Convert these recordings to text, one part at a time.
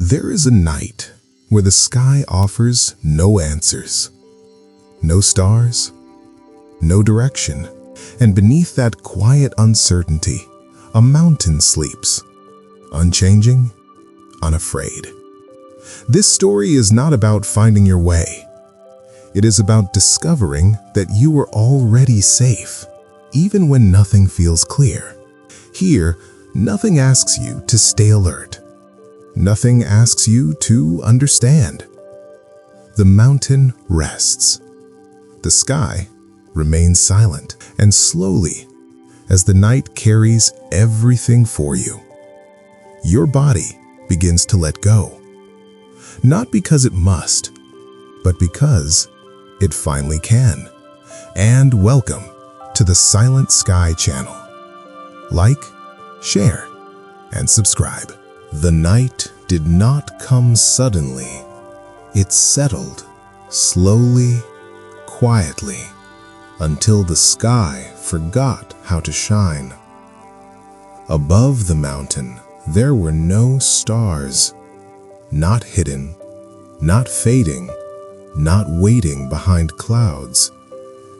There is a night where the sky offers no answers, no stars, no direction, and beneath that quiet uncertainty, a mountain sleeps, unchanging, unafraid. This story is not about finding your way. It is about discovering that you are already safe, even when nothing feels clear. Here, nothing asks you to stay alert. Nothing asks you to understand. The mountain rests. The sky remains silent, and slowly, as the night carries everything for you, your body begins to let go. Not because it must, but because it finally can. And welcome to the Silent Sky channel. Like, share, and subscribe. The night did not come suddenly. It settled slowly, quietly, until the sky forgot how to shine. Above the mountain, there were no stars, not hidden, not fading, not waiting behind clouds.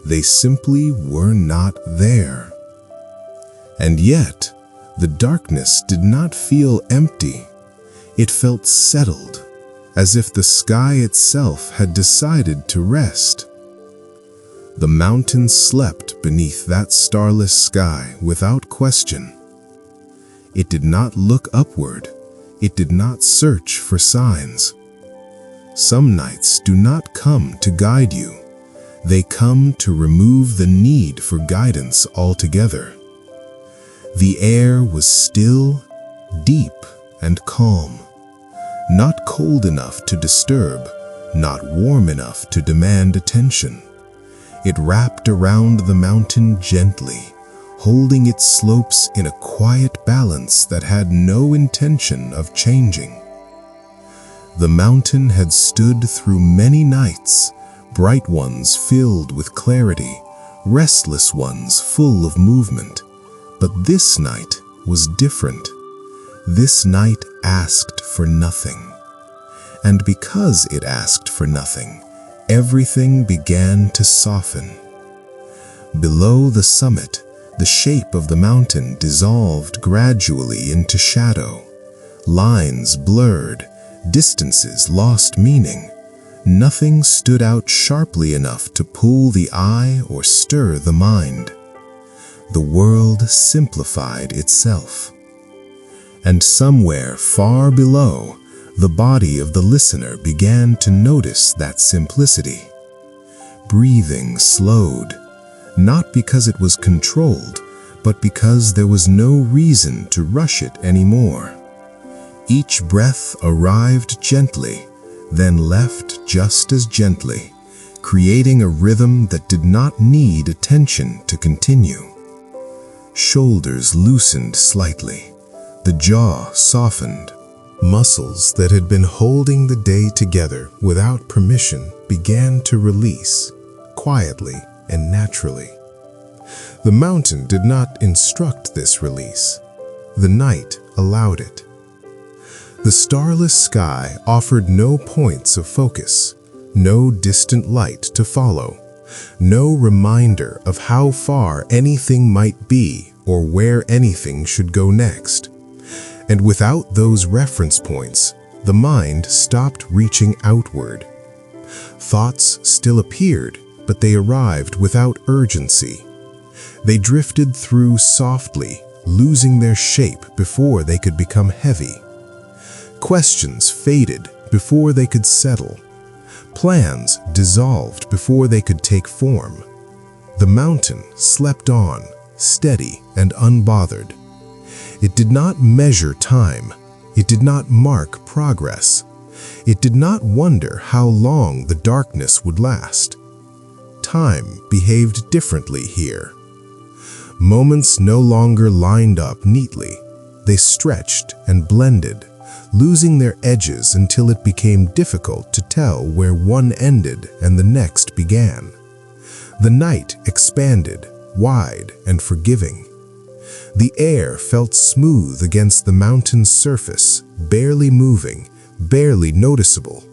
They simply were not there. And yet, the darkness did not feel empty. It felt settled, as if the sky itself had decided to rest. The mountain slept beneath that starless sky without question. It did not look upward. It did not search for signs. Some nights do not come to guide you. They come to remove the need for guidance altogether. The air was still, deep, and calm. Not cold enough to disturb, not warm enough to demand attention. It wrapped around the mountain gently, holding its slopes in a quiet balance that had no intention of changing. The mountain had stood through many nights, bright ones filled with clarity, restless ones full of movement. But this night was different. This night asked for nothing. And because it asked for nothing, everything began to soften. Below the summit, the shape of the mountain dissolved gradually into shadow. Lines blurred, distances lost meaning. Nothing stood out sharply enough to pull the eye or stir the mind. The world simplified itself. And somewhere far below, the body of the listener began to notice that simplicity. Breathing slowed, not because it was controlled, but because there was no reason to rush it anymore. Each breath arrived gently, then left just as gently, creating a rhythm that did not need attention to continue. Shoulders loosened slightly, the jaw softened. Muscles that had been holding the day together without permission began to release, quietly and naturally. The mountain did not instruct this release. The night allowed it. The starless sky offered no points of focus, no distant light to follow, no reminder of how far anything might be or where anything should go next. And without those reference points, the mind stopped reaching outward. Thoughts still appeared, but they arrived without urgency. They drifted through softly, losing their shape before they could become heavy. Questions faded before they could settle. Plans dissolved before they could take form. The mountain slept on, steady and unbothered. It did not measure time. It did not mark progress. It did not wonder how long the darkness would last. Time behaved differently here. Moments no longer lined up neatly. They stretched and blended, losing their edges until it became difficult to tell where one ended and the next began. The night expanded, wide and forgiving. The air felt smooth against the mountain's surface, barely moving, barely noticeable.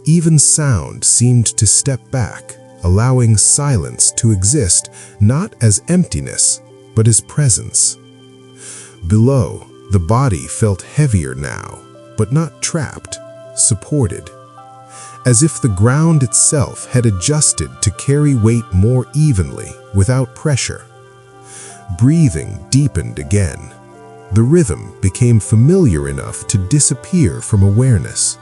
Even sound seemed to step back, allowing silence to exist not as emptiness, but as presence. Below, the body felt heavier now, but not trapped, supported, as if the ground itself had adjusted to carry weight more evenly without pressure. Breathing deepened again. The rhythm became familiar enough to disappear from awareness.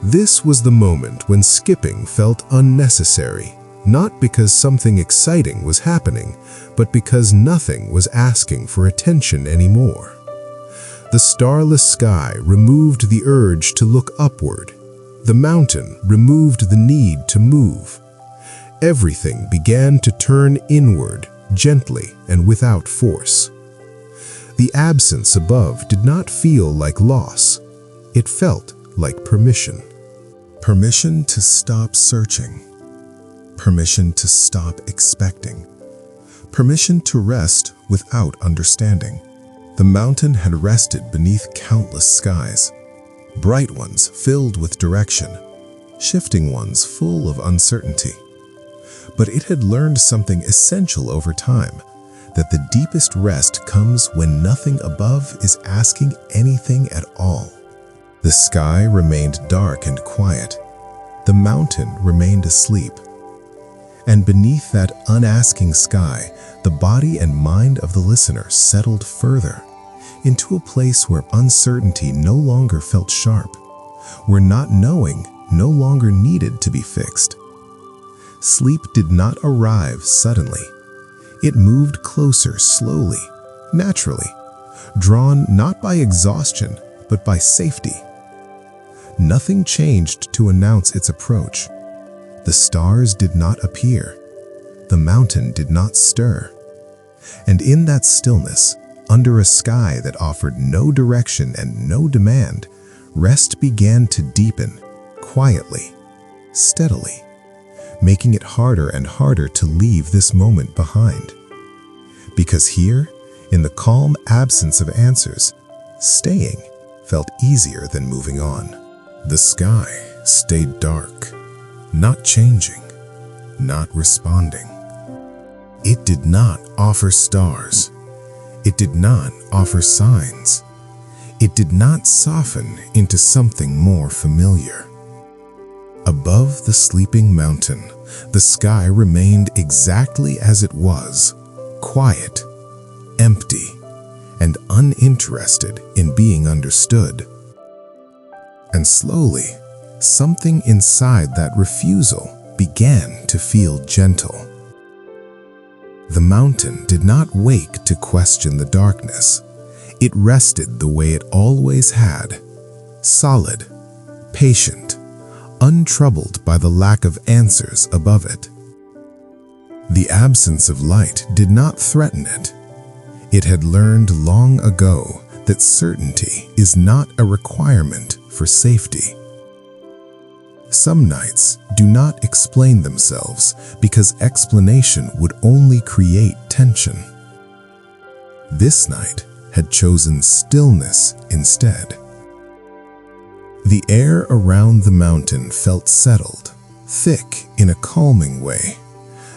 This was the moment when skipping felt unnecessary, not because something exciting was happening, but because nothing was asking for attention anymore. The starless sky removed the urge to look upward. The mountain removed the need to move. Everything began to turn inward, gently and without force. The absence above did not feel like loss. It felt like permission. Permission to stop searching. Permission to stop expecting. Permission to rest without understanding. The mountain had rested beneath countless skies, bright ones filled with direction, shifting ones full of uncertainty. But it had learned something essential over time, that the deepest rest comes when nothing above is asking anything at all. The sky remained dark and quiet. The mountain remained asleep. And beneath that unasking sky, the body and mind of the listener settled further, into a place where uncertainty no longer felt sharp, where not knowing no longer needed to be fixed. Sleep did not arrive suddenly. It moved closer slowly, naturally, drawn not by exhaustion, but by safety. Nothing changed to announce its approach. The stars did not appear. The mountain did not stir. And in that stillness, under a sky that offered no direction and no demand, rest began to deepen, quietly, steadily, making it harder and harder to leave this moment behind. Because here, in the calm absence of answers, staying felt easier than moving on. The sky stayed dark, not changing, not responding. It did not offer stars. It did not offer signs. It did not soften into something more familiar. Above the sleeping mountain, the sky remained exactly as it was, quiet, empty, and uninterested in being understood. And slowly, something inside that refusal began to feel gentle. The mountain did not wake to question the darkness. It rested the way it always had, solid, patient, untroubled by the lack of answers above it. The absence of light did not threaten it. It had learned long ago that certainty is not a requirement for safety. Some nights do not explain themselves because explanation would only create tension. This night had chosen stillness instead. The air around the mountain felt settled, thick in a calming way,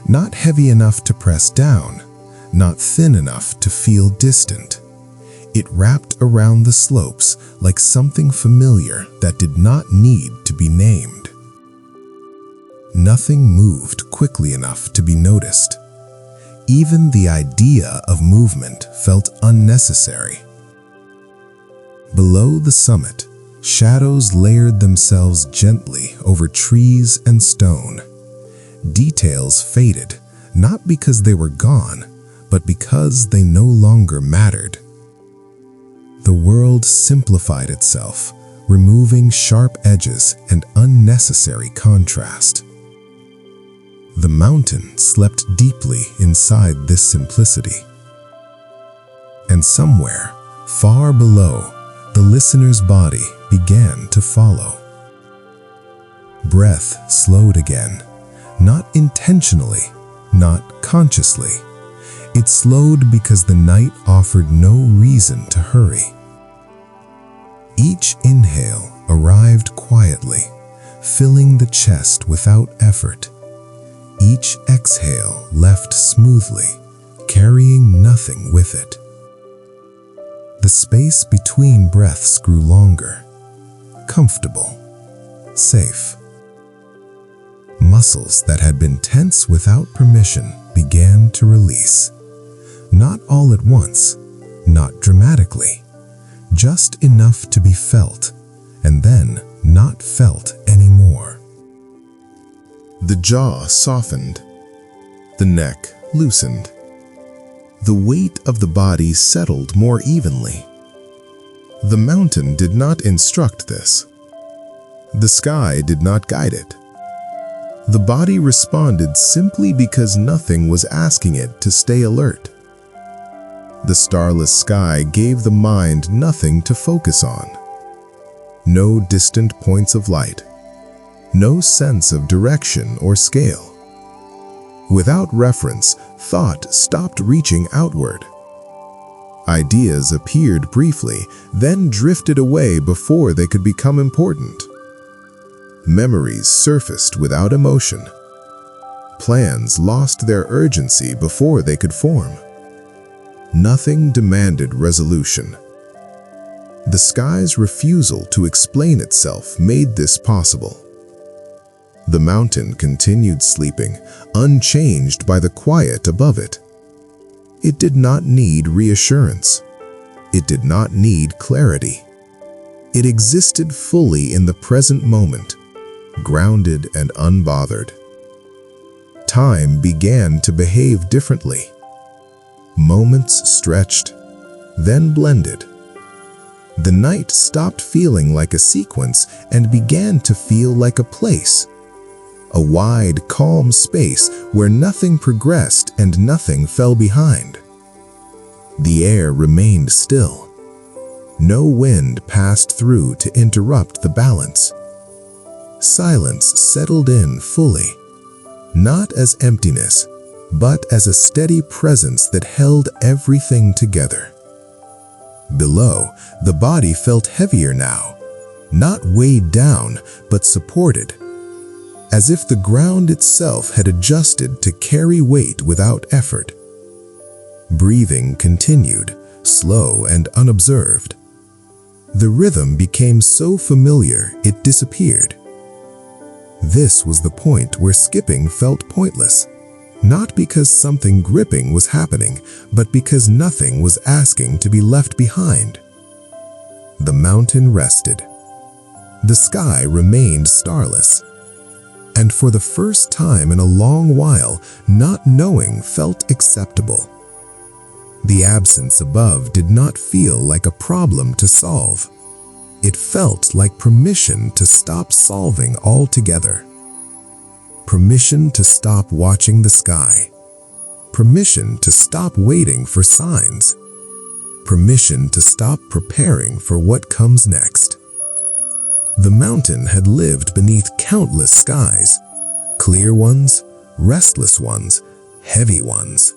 not heavy enough to press down, not thin enough to feel distant. It wrapped around the slopes like something familiar that did not need to be named. Nothing moved quickly enough to be noticed. Even the idea of movement felt unnecessary. Below the summit, shadows layered themselves gently over trees and stone. Details faded, not because they were gone, but because they no longer mattered. The world simplified itself, removing sharp edges and unnecessary contrast. The mountain slept deeply inside this simplicity. And somewhere, far below, the listener's body began to follow. Breath slowed again, not intentionally, not consciously. It slowed because the night offered no reason to hurry. Each inhale, a arrived quietly, filling the chest without effort. Each exhale left smoothly, carrying nothing with it. The space between breaths grew longer, comfortable, safe. Muscles that had been tense without permission began to release. Not all at once, not dramatically, just enough to be felt, and then not felt anymore. The jaw softened, the neck loosened. The weight of the body settled more evenly. The mountain did not instruct this. The sky did not guide it. The body responded simply because nothing was asking it to stay alert. The starless sky gave the mind nothing to focus on. No distant points of light. No sense of direction or scale. Without reference, thought stopped reaching outward. Ideas appeared briefly, then drifted away before they could become important. Memories surfaced without emotion. Plans lost their urgency before they could form. Nothing demanded resolution. The sky's refusal to explain itself made this possible. The mountain continued sleeping, unchanged by the quiet above it. It did not need reassurance. It did not need clarity. It existed fully in the present moment, grounded and unbothered. Time began to behave differently. Moments stretched, then blended. The night stopped feeling like a sequence and began to feel like a place. A wide, calm space where nothing progressed and nothing fell behind. The air remained still. No wind passed through to interrupt the balance. Silence settled in fully, not as emptiness, but as a steady presence that held everything together. Below, the body felt heavier now, not weighed down, but supported, as if the ground itself had adjusted to carry weight without effort. Breathing continued, slow and unobserved. The rhythm became so familiar it disappeared. This was the point where skipping felt pointless, not because something gripping was happening, but because nothing was asking to be left behind. The mountain rested. The sky remained starless. And for the first time in a long while, not knowing felt acceptable. The absence above did not feel like a problem to solve. It felt like permission to stop solving altogether. Permission to stop watching the sky. Permission to stop waiting for signs. Permission to stop preparing for what comes next. The mountain had lived beneath countless skies, clear ones, restless ones, heavy ones.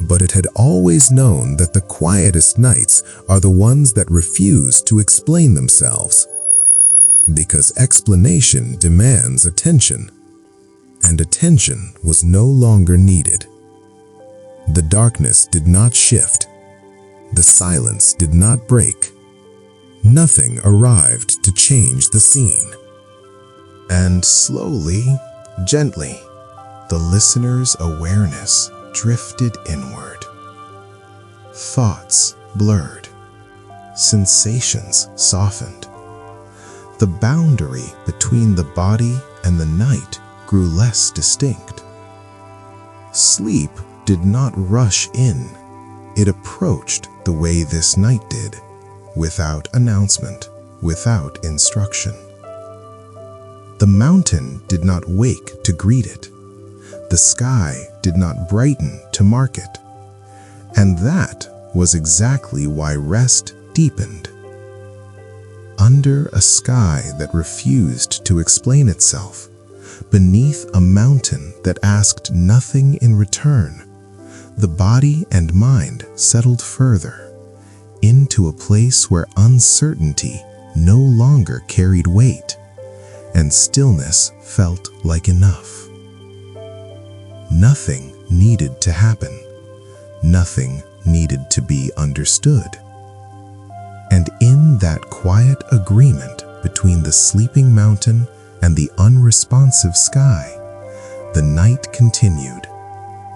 But it had always known that the quietest nights are the ones that refuse to explain themselves. Because explanation demands attention, and attention was no longer needed. The darkness did not shift. The silence did not break. Nothing arrived to change the scene. And slowly, gently, the listener's awareness drifted inward. Thoughts blurred. Sensations softened. The boundary between the body and the night grew less distinct. Sleep did not rush in. It approached the way this night did, without announcement, without instruction. The mountain did not wake to greet it. The sky did not brighten to mark it. And that was exactly why rest deepened. Under a sky that refused to explain itself, beneath a mountain that asked nothing in return, the body and mind settled further, into a place where uncertainty no longer carried weight, and stillness felt like enough. Nothing needed to happen. Nothing needed to be understood. And in that quiet agreement between the sleeping mountain and the unresponsive sky, the night continued,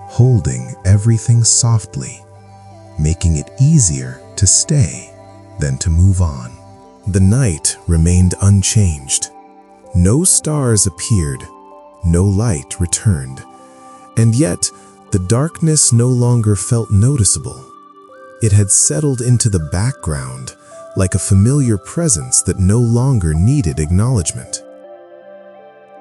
holding everything softly, making it easier to stay than to move on. The night remained unchanged. No stars appeared, no light returned, and yet the darkness no longer felt noticeable. It had settled into the background like a familiar presence that no longer needed acknowledgement.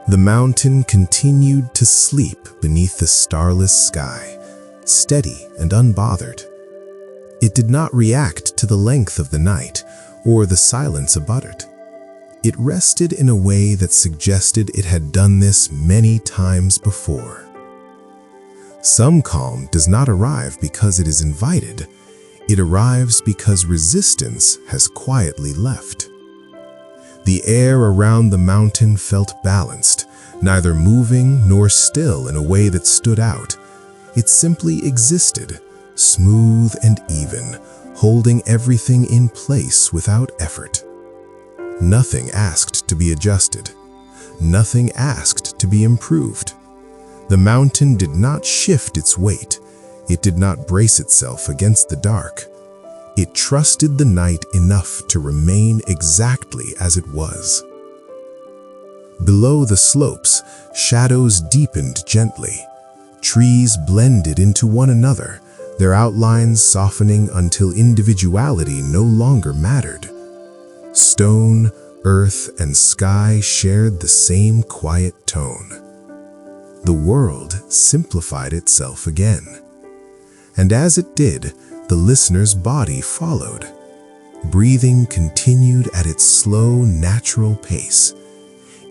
The mountain continued to sleep beneath the starless sky, steady and unbothered. It did not react to the length of the night or the silence about it. It rested in a way that suggested it had done this many times before. Some calm does not arrive because it is invited. It arrives because resistance has quietly left. The air around the mountain felt balanced, neither moving nor still in a way that stood out. It simply existed, smooth and even, holding everything in place without effort. Nothing asked to be adjusted. Nothing asked to be improved. The mountain did not shift its weight. It did not brace itself against the dark. It trusted the night enough to remain exactly as it was. Below the slopes, shadows deepened gently. Trees blended into one another, their outlines softening until individuality no longer mattered. Stone, earth, and sky shared the same quiet tone. The world simplified itself again. And as it did, the listener's body followed. Breathing continued at its slow, natural pace.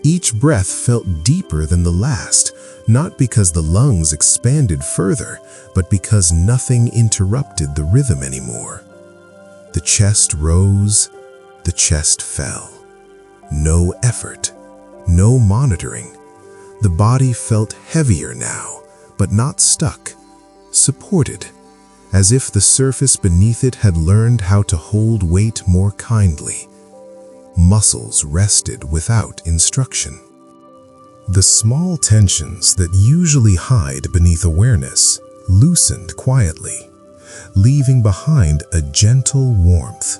Each breath felt deeper than the last, not because the lungs expanded further, but because nothing interrupted the rhythm anymore. The chest rose, the chest fell. No effort, no monitoring. The body felt heavier now, but not stuck, supported, as if the surface beneath it had learned how to hold weight more kindly. Muscles rested without instruction. The small tensions that usually hide beneath awareness loosened quietly, leaving behind a gentle warmth.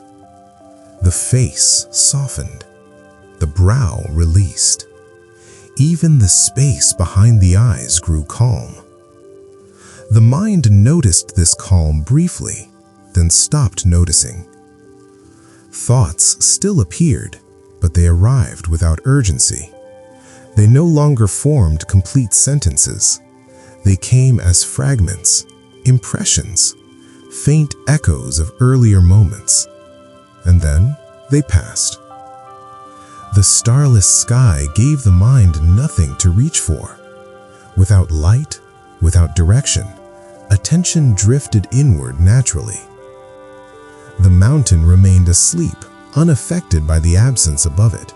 The face softened, the brow released. Even the space behind the eyes grew calm. The mind noticed this calm briefly, then stopped noticing. Thoughts still appeared, but they arrived without urgency. They no longer formed complete sentences. They came as fragments, impressions, faint echoes of earlier moments. And then they passed. The starless sky gave the mind nothing to reach for. Without light, without direction, attention drifted inward naturally. The mountain remained asleep, unaffected by the absence above it.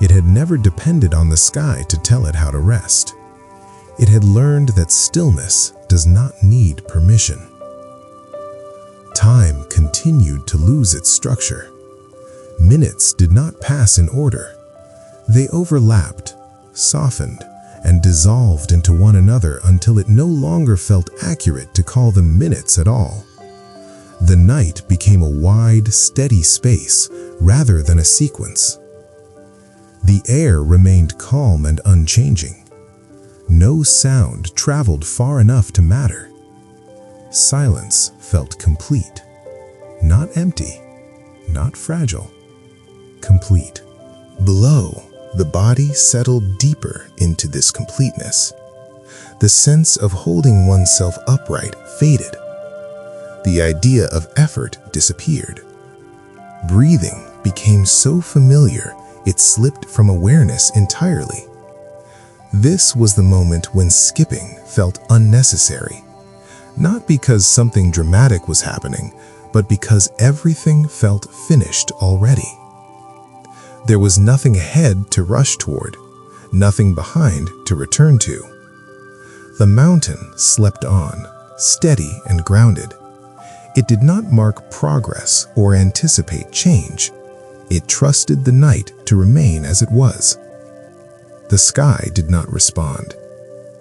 It had never depended on the sky to tell it how to rest. It had learned that stillness does not need permission. Time continued to lose its structure. Minutes did not pass in order. They overlapped, softened, and dissolved into one another until it no longer felt accurate to call them minutes at all. The night became a wide, steady space rather than a sequence. The air remained calm and unchanging. No sound traveled far enough to matter. Silence felt complete, not empty, not fragile, complete. Below, the body settled deeper into this completeness. The sense of holding oneself upright faded. The idea of effort disappeared. Breathing became so familiar it slipped from awareness entirely. This was the moment when skipping felt unnecessary, not because something dramatic was happening, but because everything felt finished already. There was nothing ahead to rush toward, nothing behind to return to. The mountain slept on, steady and grounded. It did not mark progress or anticipate change. It trusted the night to remain as it was. The sky did not respond.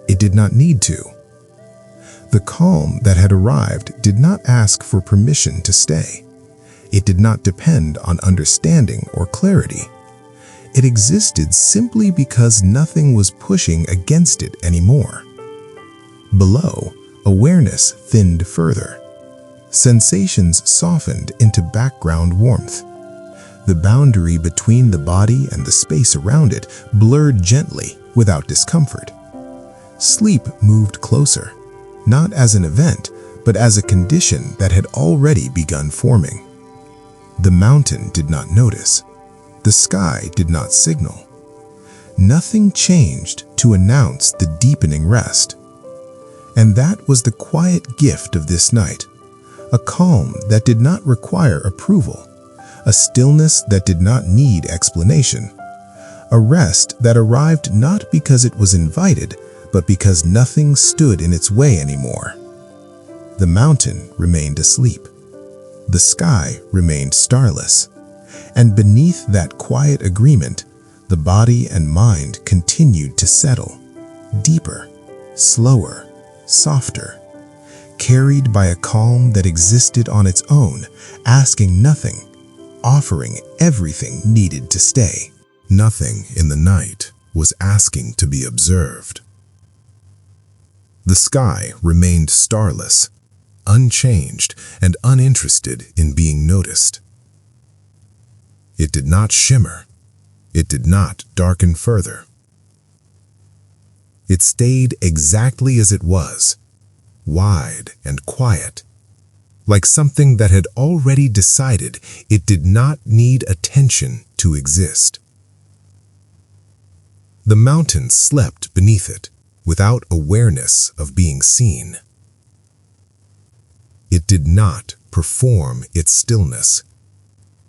It did not need to. The calm that had arrived did not ask for permission to stay. It did not depend on understanding or clarity. It existed simply because nothing was pushing against it anymore. Below, awareness thinned further. Sensations softened into background warmth. The boundary between the body and the space around it blurred gently without discomfort. Sleep moved closer, not as an event, but as a condition that had already begun forming. The mountain did not notice. The sky did not signal. Nothing changed to announce the deepening rest. And that was the quiet gift of this night, a calm that did not require approval, a stillness that did not need explanation, a rest that arrived not because it was invited, but because nothing stood in its way anymore. The mountain remained asleep. The sky remained starless. And beneath that quiet agreement, the body and mind continued to settle, deeper, slower, softer, carried by a calm that existed on its own, asking nothing, offering everything needed to stay. Nothing in the night was asking to be observed. The sky remained starless, unchanged and uninterested in being noticed. It did not shimmer. It did not darken further. It stayed exactly as it was, wide and quiet, like something that had already decided it did not need attention to exist. The mountain slept beneath it, without awareness of being seen. It did not perform its stillness.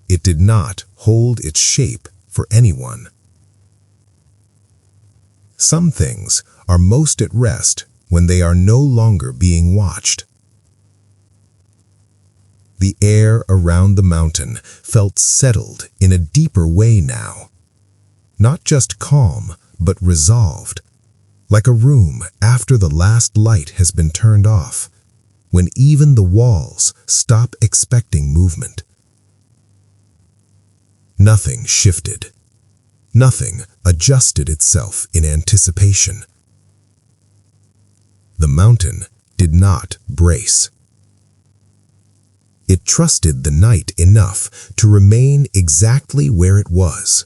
It did not hold its shape for anyone. Some things are most at rest when they are no longer being watched. The air around the mountain felt settled in a deeper way now. Not just calm, but resolved, like a room after the last light has been turned off, when even the walls stop expecting movement. Nothing shifted. Nothing adjusted itself in anticipation. The mountain did not brace. It trusted the night enough to remain exactly where it was.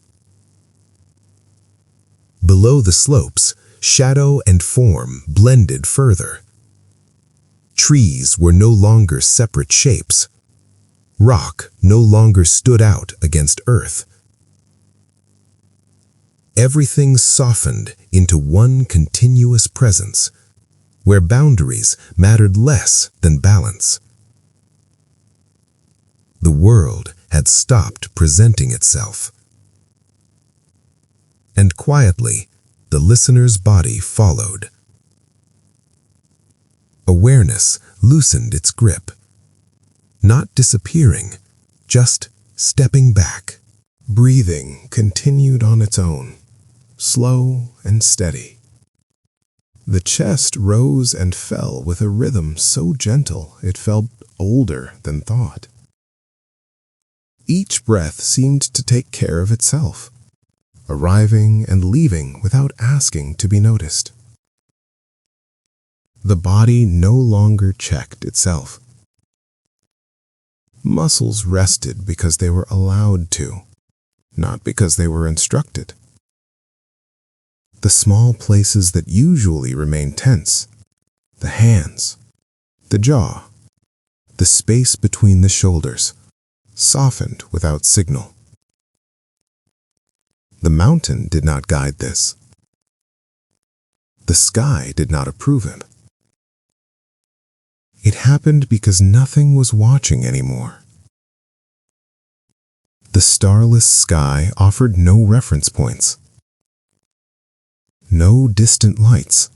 Below the slopes, shadow and form blended further. Trees were no longer separate shapes. Rock no longer stood out against earth. Everything softened into one continuous presence, where boundaries mattered less than balance. The world had stopped presenting itself. And quietly, the listener's body followed. Awareness loosened its grip. Not disappearing, just stepping back. Breathing continued on its own, slow and steady. The chest rose and fell with a rhythm so gentle it felt older than thought. Each breath seemed to take care of itself, arriving and leaving without asking to be noticed. The body no longer checked itself. Muscles rested because they were allowed to, not because they were instructed. The small places that usually remain tense, the hands, the jaw, the space between the shoulders, softened without signal. The mountain did not guide this. The sky did not approve it. It happened because nothing was watching anymore. The starless sky offered no reference points, no distant lights,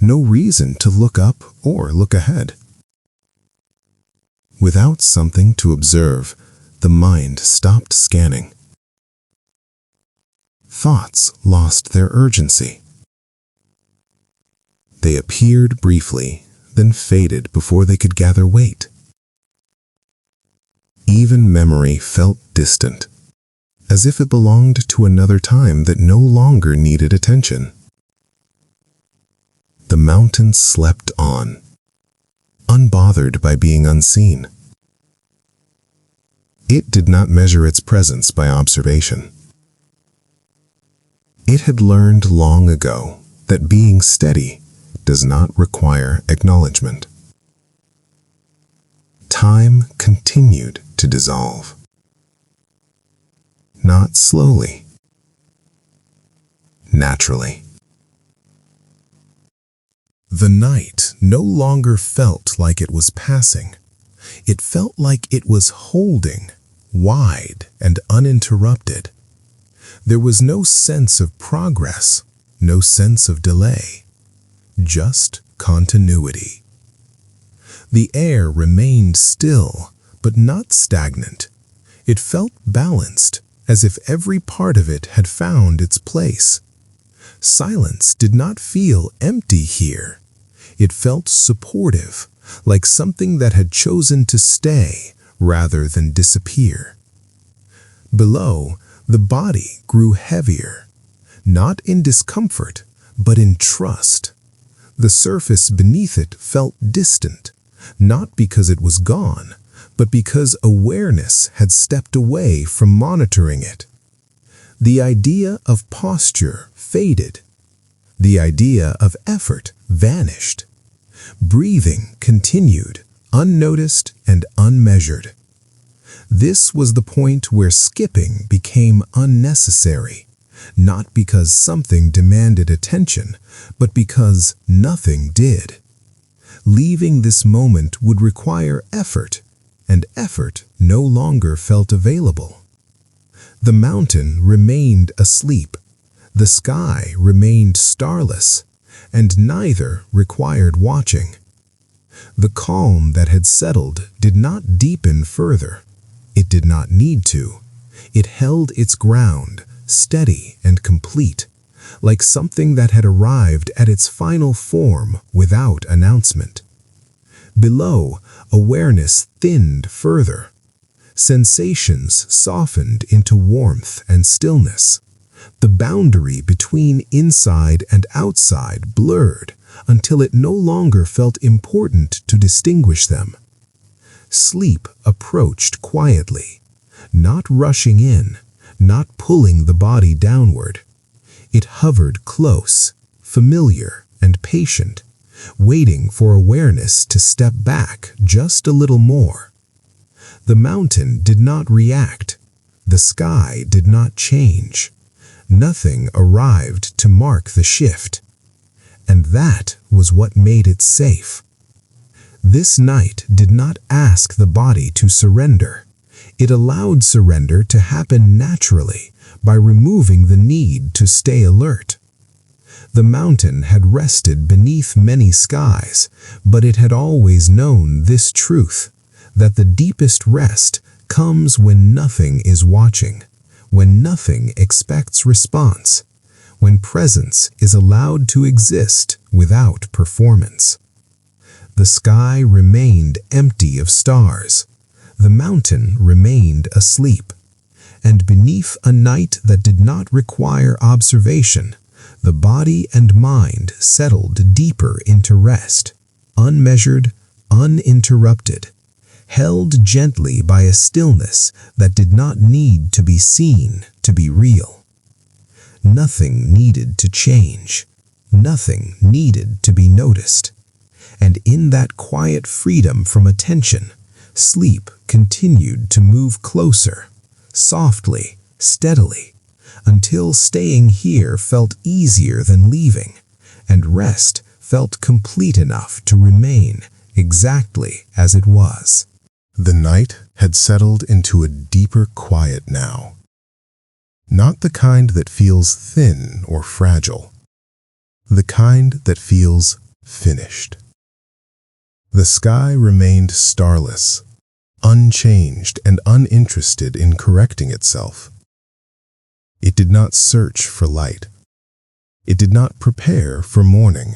no reason to look up or look ahead. Without something to observe, the mind stopped scanning. Thoughts lost their urgency. They appeared briefly, then faded before they could gather weight. Even memory felt distant, as if it belonged to another time that no longer needed attention. The mountain slept on, unbothered by being unseen. It did not measure its presence by observation. It had learned long ago that being steady does not require acknowledgement. Time continued to dissolve. Not slowly, naturally. The night no longer felt like it was passing. It felt like it was holding, wide and uninterrupted. There was no sense of progress, no sense of delay, just continuity. The air remained still, but not stagnant. It felt balanced, as if every part of it had found its place. Silence did not feel empty here. It felt supportive, like something that had chosen to stay rather than disappear. Below, the body grew heavier, not in discomfort, but in trust. The surface beneath it felt distant, not because it was gone, but because awareness had stepped away from monitoring it. The idea of posture faded. The idea of effort vanished. Breathing continued, unnoticed and unmeasured. This was the point where skipping became unnecessary, not because something demanded attention, but because nothing did. Leaving this moment would require effort, and effort no longer felt available. The mountain remained asleep, the sky remained starless, and neither required watching. The calm that had settled did not deepen further. It did not need to. It held its ground, steady and complete, like something that had arrived at its final form without announcement. Below, awareness thinned further. Sensations softened into warmth and stillness. The boundary between inside and outside blurred until it no longer felt important to distinguish them. Sleep approached quietly, not rushing in, not pulling the body downward. It hovered close, familiar and patient, waiting for awareness to step back just a little more. The mountain did not react. The sky did not change. Nothing arrived to mark the shift. And that was what made it safe. This night did not ask the body to surrender. It allowed surrender to happen naturally by removing the need to stay alert. The mountain had rested beneath many skies, but it had always known this truth, that the deepest rest comes when nothing is watching, when nothing expects response, when presence is allowed to exist without performance. The sky remained empty of stars. The mountain remained asleep. And beneath a night that did not require observation, the body and mind settled deeper into rest, unmeasured, uninterrupted, held gently by a stillness that did not need to be seen to be real. Nothing needed to change. Nothing needed to be noticed. And in that quiet freedom from attention, sleep continued to move closer, softly, steadily, until staying here felt easier than leaving, and rest felt complete enough to remain exactly as it was. The night had settled into a deeper quiet now. Not the kind that feels thin or fragile. The kind that feels finished. The sky remained starless, unchanged and uninterested in correcting itself. It did not search for light. It did not prepare for morning.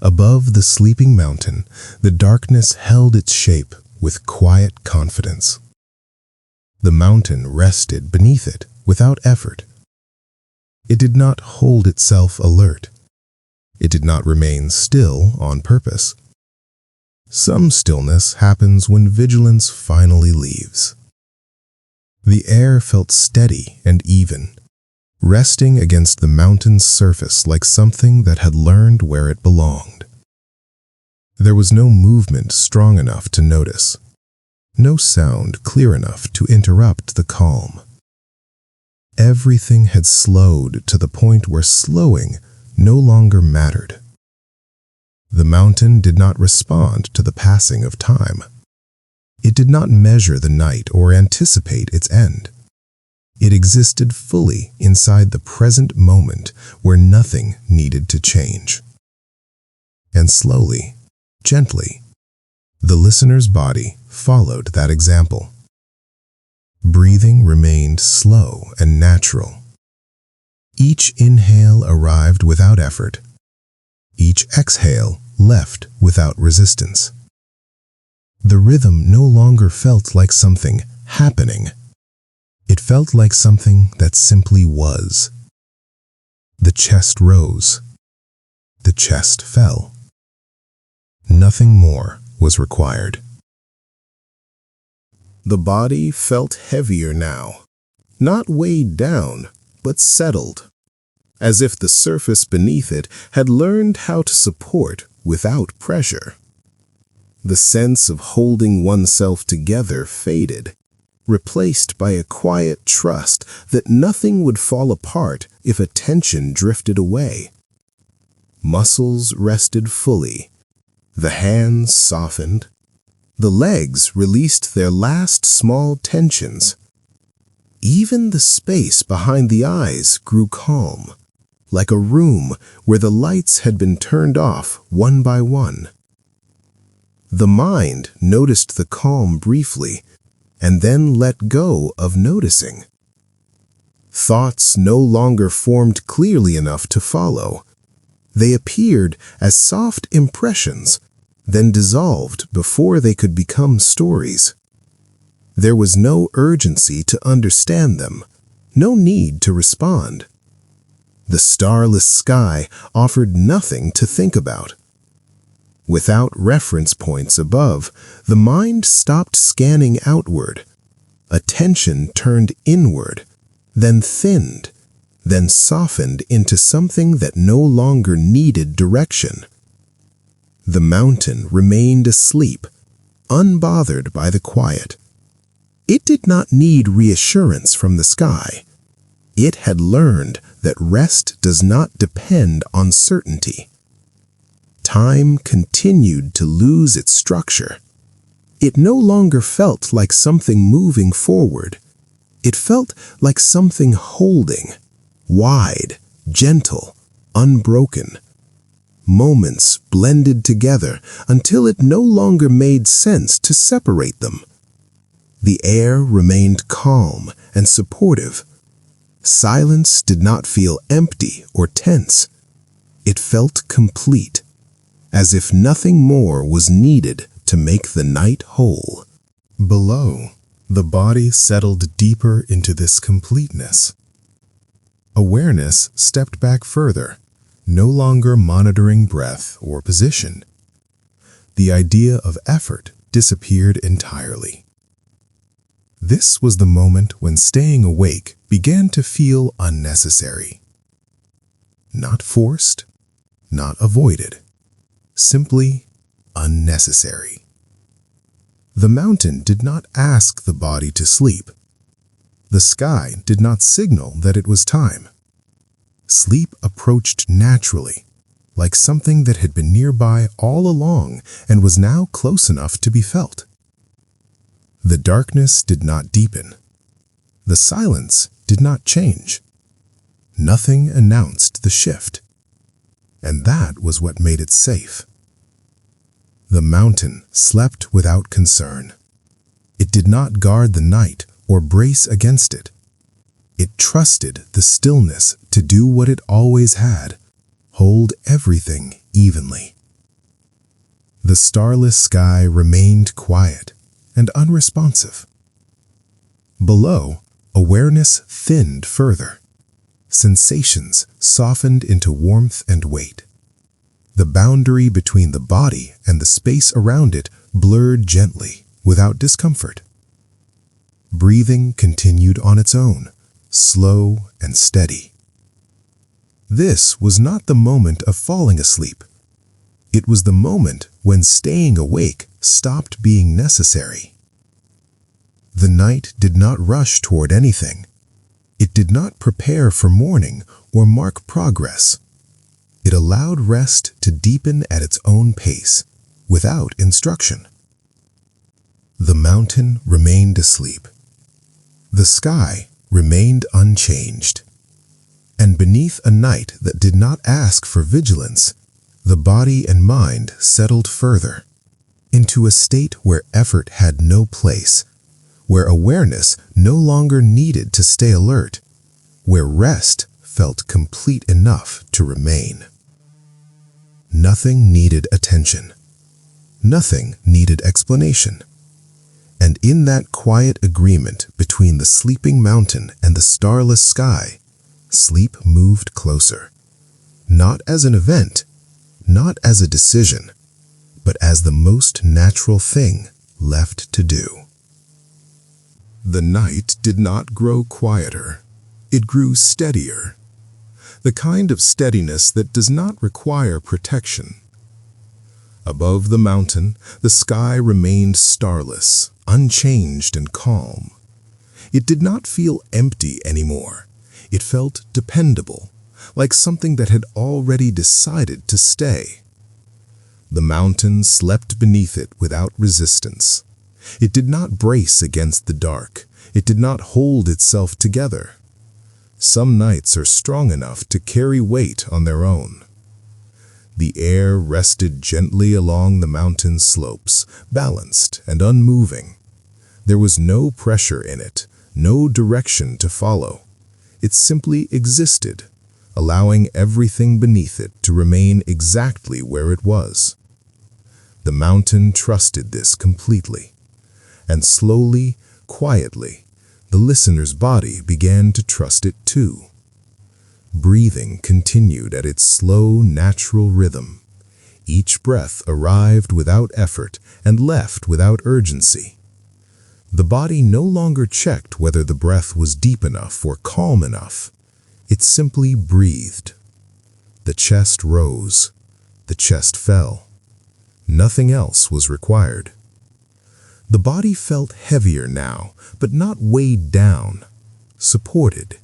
Above the sleeping mountain, the darkness held its shape with quiet confidence. The mountain rested beneath it without effort. It did not hold itself alert. It did not remain still on purpose. Some stillness happens when vigilance finally leaves. The air felt steady and even, resting against the mountain's surface like something that had learned where it belonged. There was no movement strong enough to notice, no sound clear enough to interrupt the calm. Everything had slowed to the point where slowing no longer mattered. The mountain did not respond to the passing of time. It did not measure the night or anticipate its end. It existed fully inside the present moment where nothing needed to change. And slowly, gently, the listener's body followed that example. Breathing remained slow and natural. Each inhale arrived without effort. Each exhale left without resistance. The rhythm no longer felt like something happening. It felt like something that simply was. The chest rose. The chest fell. Nothing more was required. The body felt heavier now, not weighed down, but settled, as if the surface beneath it had learned how to support without pressure. The sense of holding oneself together faded, replaced by a quiet trust that nothing would fall apart if attention drifted away. Muscles rested fully. The hands softened. The legs released their last small tensions. Even the space behind the eyes grew calm, like a room where the lights had been turned off one by one. The mind noticed the calm briefly, and then let go of noticing. Thoughts no longer formed clearly enough to follow. They appeared as soft impressions, then dissolved before they could become stories. There was no urgency to understand them, no need to respond. The starless sky offered nothing to think about. Without reference points above, the mind stopped scanning outward. Attention turned inward, then thinned, then softened into something that no longer needed direction. The mountain remained asleep, unbothered by the quiet. It did not need reassurance from the sky. It had learned that rest does not depend on certainty. Time continued to lose its structure. It no longer felt like something moving forward. It felt like something holding, wide, gentle, unbroken. Moments blended together until it no longer made sense to separate them. The air remained calm and supportive. Silence did not feel empty or tense. It felt complete, as if nothing more was needed to make the night whole. Below, the body settled deeper into this completeness. Awareness stepped back further, no longer monitoring breath or position. The idea of effort disappeared entirely. This was the moment when staying awake began to feel unnecessary. Not forced, not avoided, simply unnecessary. The mountain did not ask the body to sleep. The sky did not signal that it was time. Sleep approached naturally, like something that had been nearby all along and was now close enough to be felt. The darkness did not deepen. The silence did not change. Nothing announced the shift. And that was what made it safe. The mountain slept without concern. It did not guard the night or brace against it. It trusted the stillness to do what it always had, hold everything evenly. The starless sky remained quiet and unresponsive. Below, awareness thinned further. Sensations softened into warmth and weight. The boundary between the body and the space around it blurred gently, without discomfort. Breathing continued on its own, slow and steady. This was not the moment of falling asleep. It was the moment when staying awake stopped being necessary. The night did not rush toward anything. It did not prepare for morning or mark progress. It allowed rest to deepen at its own pace, without instruction. The mountain remained asleep. The sky remained unchanged. And beneath a night that did not ask for vigilance, the body and mind settled further, into a state where effort had no place, where awareness no longer needed to stay alert, where rest felt complete enough to remain. Nothing needed attention. Nothing needed explanation. And in that quiet agreement between the sleeping mountain and the starless sky, sleep moved closer. Not as an event, not as a decision, but as the most natural thing left to do. The night did not grow quieter. It grew steadier. The kind of steadiness that does not require protection. Above the mountain, the sky remained starless, unchanged and calm. It did not feel empty anymore. It felt dependable, like something that had already decided to stay. The mountain slept beneath it without resistance. It did not brace against the dark. It did not hold itself together. Some nights are strong enough to carry weight on their own. The air rested gently along the mountain slopes, balanced and unmoving. There was no pressure in it, no direction to follow. It simply existed, allowing everything beneath it to remain exactly where it was. The mountain trusted this completely, and slowly, quietly, the listener's body began to trust it too. Breathing continued at its slow, natural rhythm. Each breath arrived without effort and left without urgency. The body no longer checked whether the breath was deep enough or calm enough. It simply breathed. The chest rose. The chest fell. Nothing else was required. The body felt heavier now, but not weighed down, supported,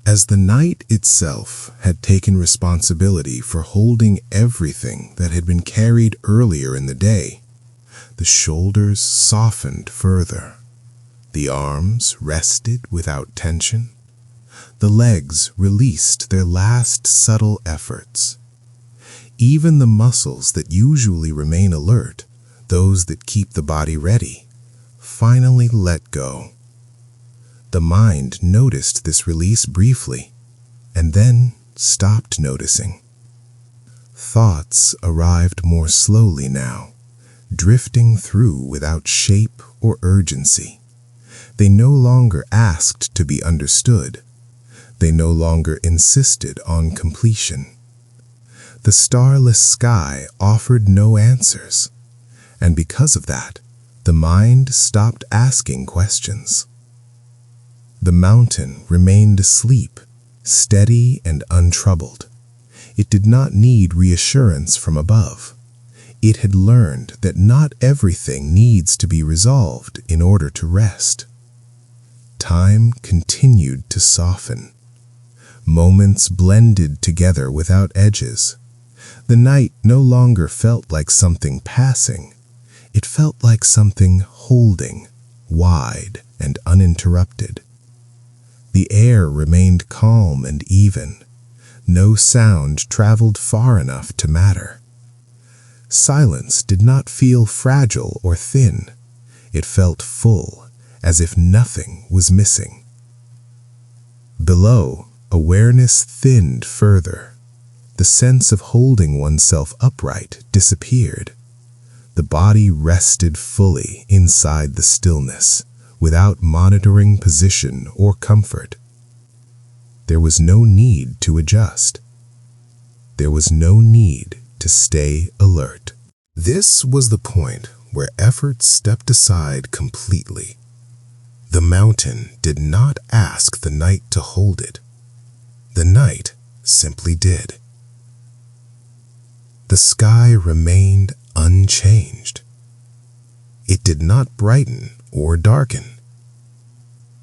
as the night itself had taken responsibility for holding everything that had been carried earlier in the day. The shoulders softened further. The arms rested without tension. The legs released their last subtle efforts. Even the muscles that usually remain alert, those that keep the body ready, finally let go. The mind noticed this release briefly, and then stopped noticing. Thoughts arrived more slowly now, drifting through without shape or urgency. They no longer asked to be understood. They no longer insisted on completion. The starless sky offered no answers, and because of that, the mind stopped asking questions. The mountain remained asleep, steady and untroubled. It did not need reassurance from above. It had learned that not everything needs to be resolved in order to rest. Time continued to soften. Moments blended together without edges. The night no longer felt like something passing. It felt like something holding, wide and uninterrupted. The air remained calm and even. No sound traveled far enough to matter. Silence did not feel fragile or thin. It felt full, as if nothing was missing. Below, awareness thinned further. The sense of holding oneself upright disappeared. The body rested fully inside the stillness, without monitoring position or comfort. There was no need to adjust. There was no need to stay alert. This was the point where effort stepped aside completely. The mountain did not ask the night to hold it. The night simply did. The sky remained unchanged. It did not brighten or darken.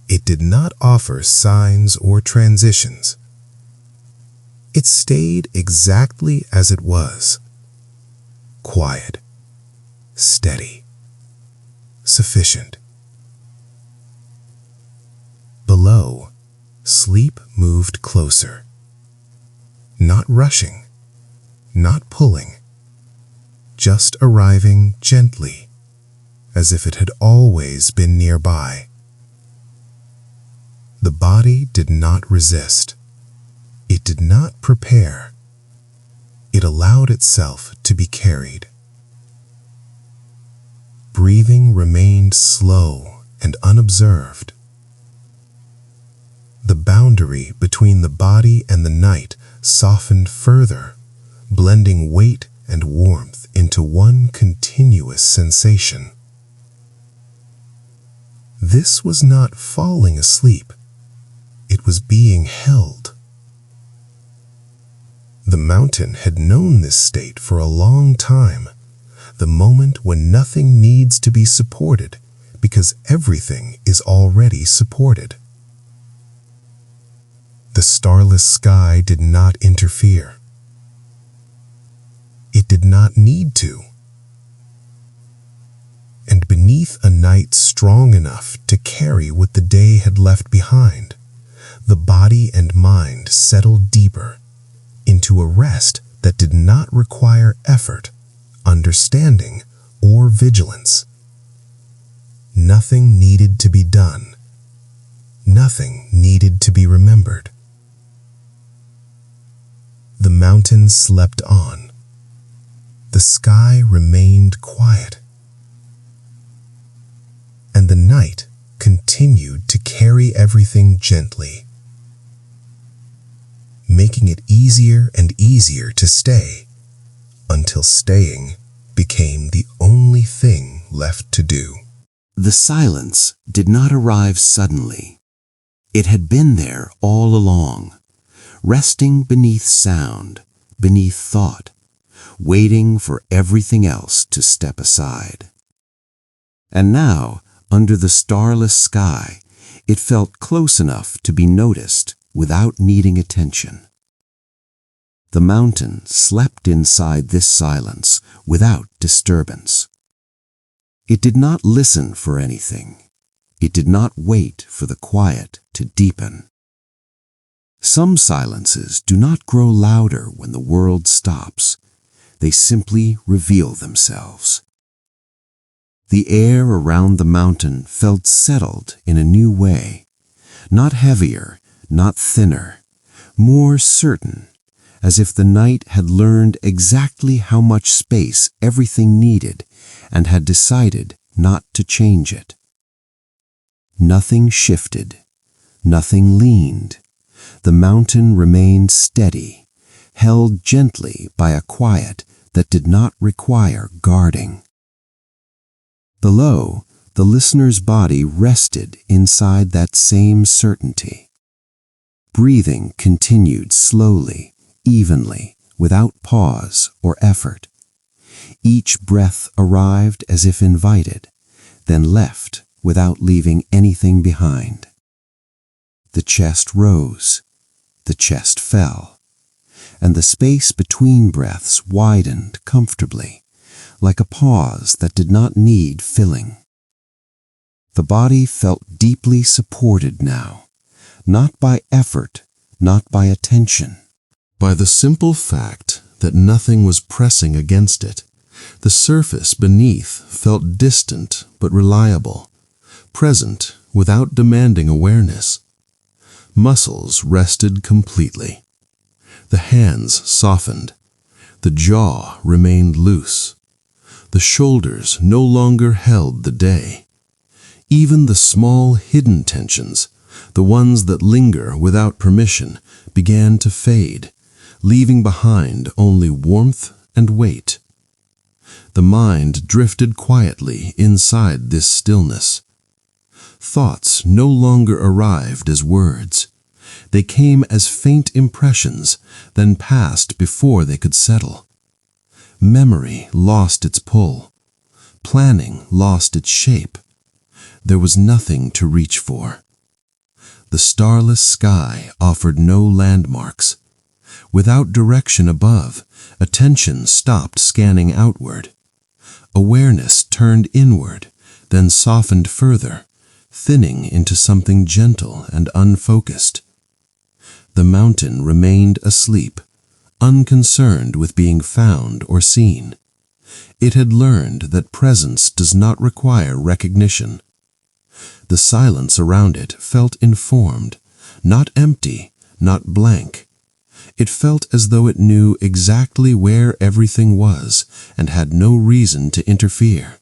It did not offer signs or transitions. It stayed exactly as it was. Quiet, steady, sufficient. Below, sleep moved closer. Not rushing, not pulling, just arriving gently, as if it had always been nearby. The body did not resist. It did not prepare. It allowed itself to be carried. Breathing remained slow and unobserved. The boundary between the body and the night softened further, blending weight and warmth into one continuous sensation. This was not falling asleep. It was being held. The mountain had known this state for a long time, the moment when nothing needs to be supported because everything is already supported. The starless sky did not interfere. It did not need to. And beneath a night strong enough to carry what the day had left behind, the body and mind settled deeper into a rest that did not require effort, understanding, or vigilance. Nothing needed to be done. Nothing needed to be remembered. The mountain slept on. The sky remained quiet. And the night continued to carry everything gently, making it easier and easier to stay, until staying became the only thing left to do. The silence did not arrive suddenly. It had been there all along, resting beneath sound, beneath thought, waiting for everything else to step aside. And now, under the starless sky, it felt close enough to be noticed without needing attention. The mountain slept inside this silence without disturbance. It did not listen for anything. It did not wait for the quiet to deepen. Some silences do not grow louder when the world stops. They simply reveal themselves. The air around the mountain felt settled in a new way, not heavier, not thinner, more certain, as if the night had learned exactly how much space everything needed and had decided not to change it. Nothing shifted, nothing leaned. The mountain remained steady, held gently by a quiet that did not require guarding. Below, the listener's body rested inside that same certainty. Breathing continued slowly, evenly, without pause or effort. Each breath arrived as if invited, then left without leaving anything behind. The chest rose, the chest fell, and the space between breaths widened comfortably, like a pause that did not need filling. The body felt deeply supported now, not by effort, not by attention. By the simple fact that nothing was pressing against it. The surface beneath felt distant but reliable, present without demanding awareness. Muscles rested completely. The hands softened. The jaw remained loose. The shoulders no longer held the day. Even the small hidden tensions, the ones that linger without permission, began to fade, leaving behind only warmth and weight. The mind drifted quietly inside this stillness. Thoughts no longer arrived as words. They came as faint impressions, then passed before they could settle. Memory lost its pull. Planning lost its shape. There was nothing to reach for. The starless sky offered no landmarks. Without direction above, attention stopped scanning outward. Awareness turned inward, then softened further, thinning into something gentle and unfocused. The mountain remained asleep, unconcerned with being found or seen. It had learned that presence does not require recognition. The silence around it felt informed, not empty, not blank. It felt as though it knew exactly where everything was and had no reason to interfere.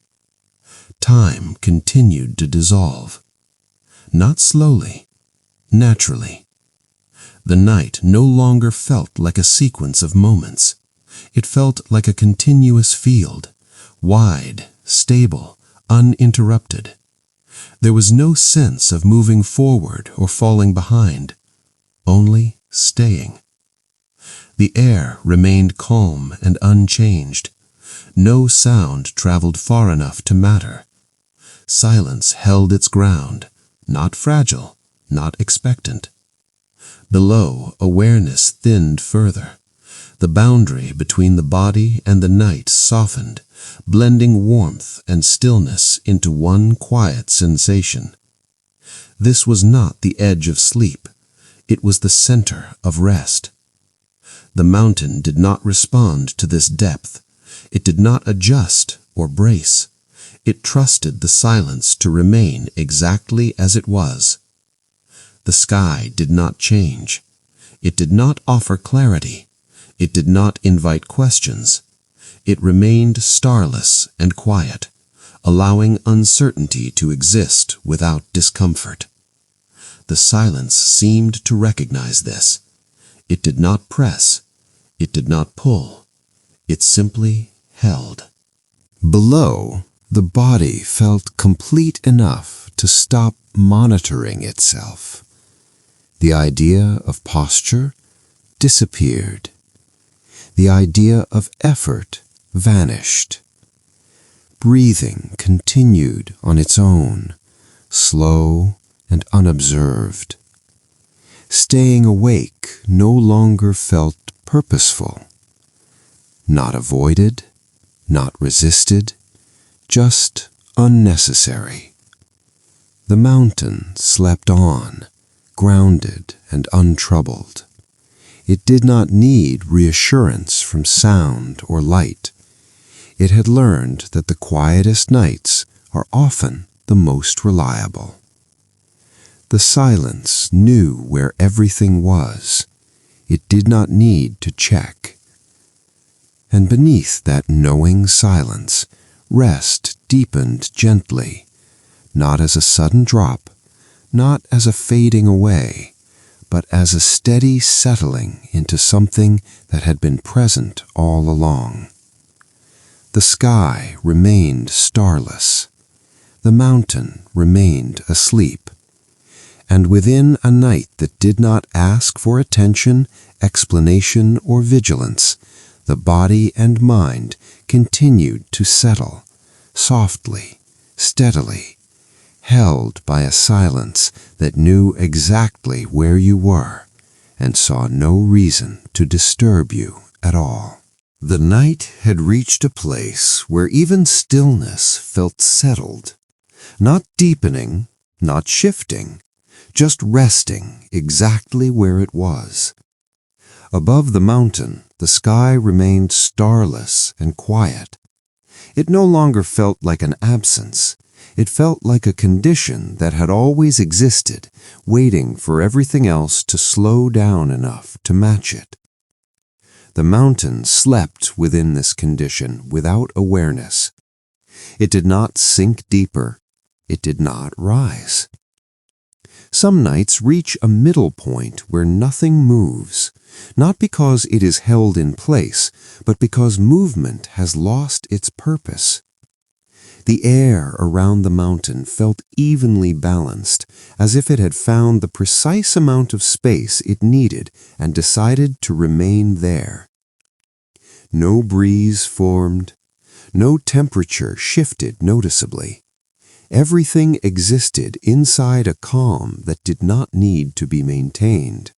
Time continued to dissolve. Not slowly, naturally. The night no longer felt like a sequence of moments. It felt like a continuous field, wide, stable, uninterrupted. There was no sense of moving forward or falling behind, only staying. The air remained calm and unchanged. No sound traveled far enough to matter. Silence held its ground, not fragile, not expectant. Below, awareness thinned further. The boundary between the body and the night softened, blending warmth and stillness into one quiet sensation. This was not the edge of sleep. It was the center of rest. The mountain did not respond to this depth. It did not adjust or brace. It trusted the silence to remain exactly as it was. The sky did not change. It did not offer clarity. It did not invite questions. It remained starless and quiet, allowing uncertainty to exist without discomfort. The silence seemed to recognize this. It did not press. It did not pull. It simply held. Below, the body felt complete enough to stop monitoring itself. The idea of posture disappeared. The idea of effort vanished. Breathing continued on its own, slow and unobserved. Staying awake no longer felt purposeful. Not avoided, not resisted, just unnecessary. The mountain slept on, grounded and untroubled. It did not need reassurance from sound or light. It had learned that the quietest nights are often the most reliable. The silence knew where everything was. It did not need to check. And beneath that knowing silence, rest deepened gently, not as a sudden drop, not as a fading away, but as a steady settling into something that had been present all along. The sky remained starless. The mountain remained asleep. And within a night that did not ask for attention, explanation, or vigilance, the body and mind continued to settle, softly, steadily, held by a silence that knew exactly where you were and saw no reason to disturb you at all. The night had reached a place where even stillness felt settled. Not deepening, not shifting, just resting exactly where it was. Above the mountain, the sky remained starless and quiet. It no longer felt like an absence. It felt like a condition that had always existed, waiting for everything else to slow down enough to match it. The mountain slept within this condition without awareness. It did not sink deeper. It did not rise. Some nights reach a middle point where nothing moves, not because it is held in place, but because movement has lost its purpose. The air around the mountain felt evenly balanced, as if it had found the precise amount of space it needed and decided to remain there. No breeze formed, no temperature shifted noticeably. Everything existed inside a calm that did not need to be maintained.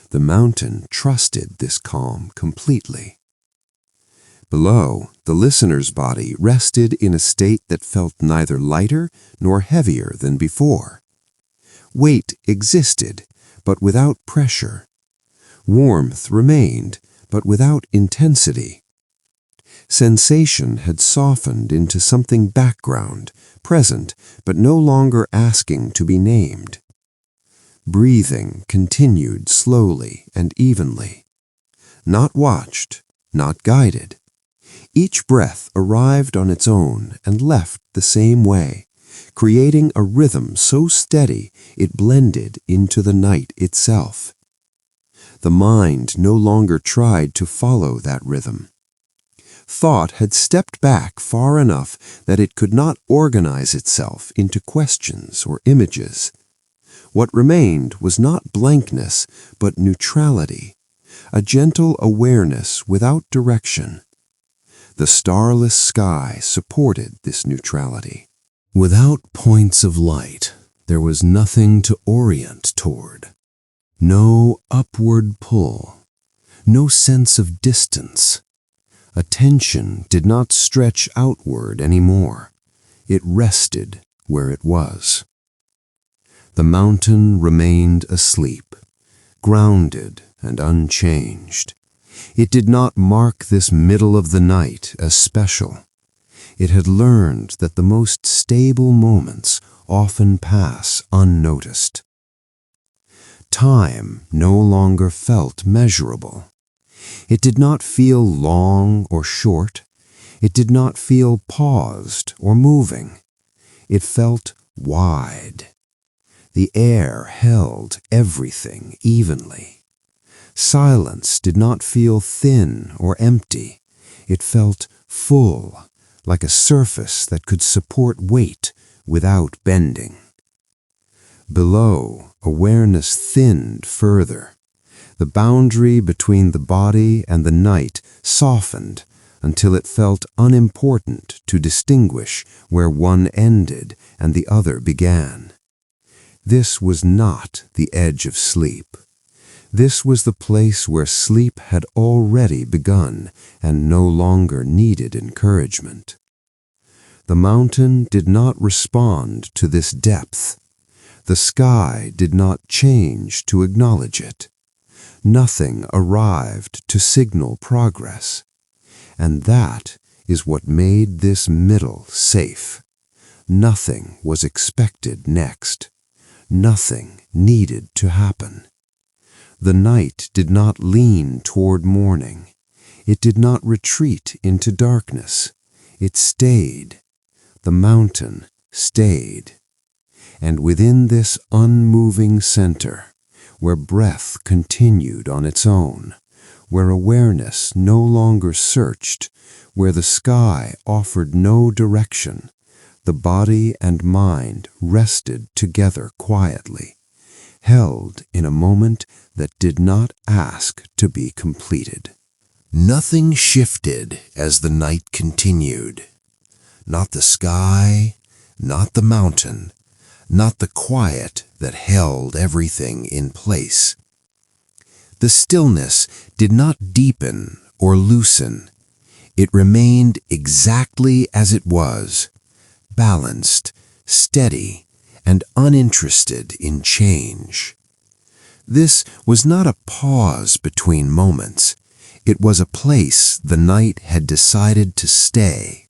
The mountain trusted this calm completely. Below, the listener's body rested in a state that felt neither lighter nor heavier than before. Weight existed, but without pressure. Warmth remained, but without intensity. Sensation had softened into something background, present, but no longer asking to be named. Breathing continued slowly and evenly. Not watched, not guided. Each breath arrived on its own and left the same way, creating a rhythm so steady it blended into the night itself. The mind no longer tried to follow that rhythm. Thought had stepped back far enough that it could not organize itself into questions or images. What remained was not blankness, but neutrality, a gentle awareness without direction. The starless sky supported this neutrality. Without points of light, there was nothing to orient toward. No upward pull, no sense of distance. Attention did not stretch outward anymore. It rested where it was. The mountain remained asleep, grounded and unchanged. It did not mark this middle of the night as special. It had learned that the most stable moments often pass unnoticed. Time no longer felt measurable. It did not feel long or short. It did not feel paused or moving. It felt wide. The air held everything evenly. Silence did not feel thin or empty. It felt full, like a surface that could support weight without bending. Below, awareness thinned further. The boundary between the body and the night softened until it felt unimportant to distinguish where one ended and the other began. This was not the edge of sleep. This was the place where sleep had already begun and no longer needed encouragement. The mountain did not respond to this depth. The sky did not change to acknowledge it. Nothing arrived to signal progress. And that is what made this middle safe. Nothing was expected next. Nothing needed to happen. The night did not lean toward morning. It did not retreat into darkness. It stayed. The mountain stayed. And within this unmoving center, where breath continued on its own, where awareness no longer searched, where the sky offered no direction, the body and mind rested together quietly, held in a moment that did not ask to be completed. Nothing shifted as the night continued. Not the sky, not the mountain, not the quiet that held everything in place. The stillness did not deepen or loosen. It remained exactly as it was, balanced, steady, and uninterested in change. This was not a pause between moments. It was a place the night had decided to stay.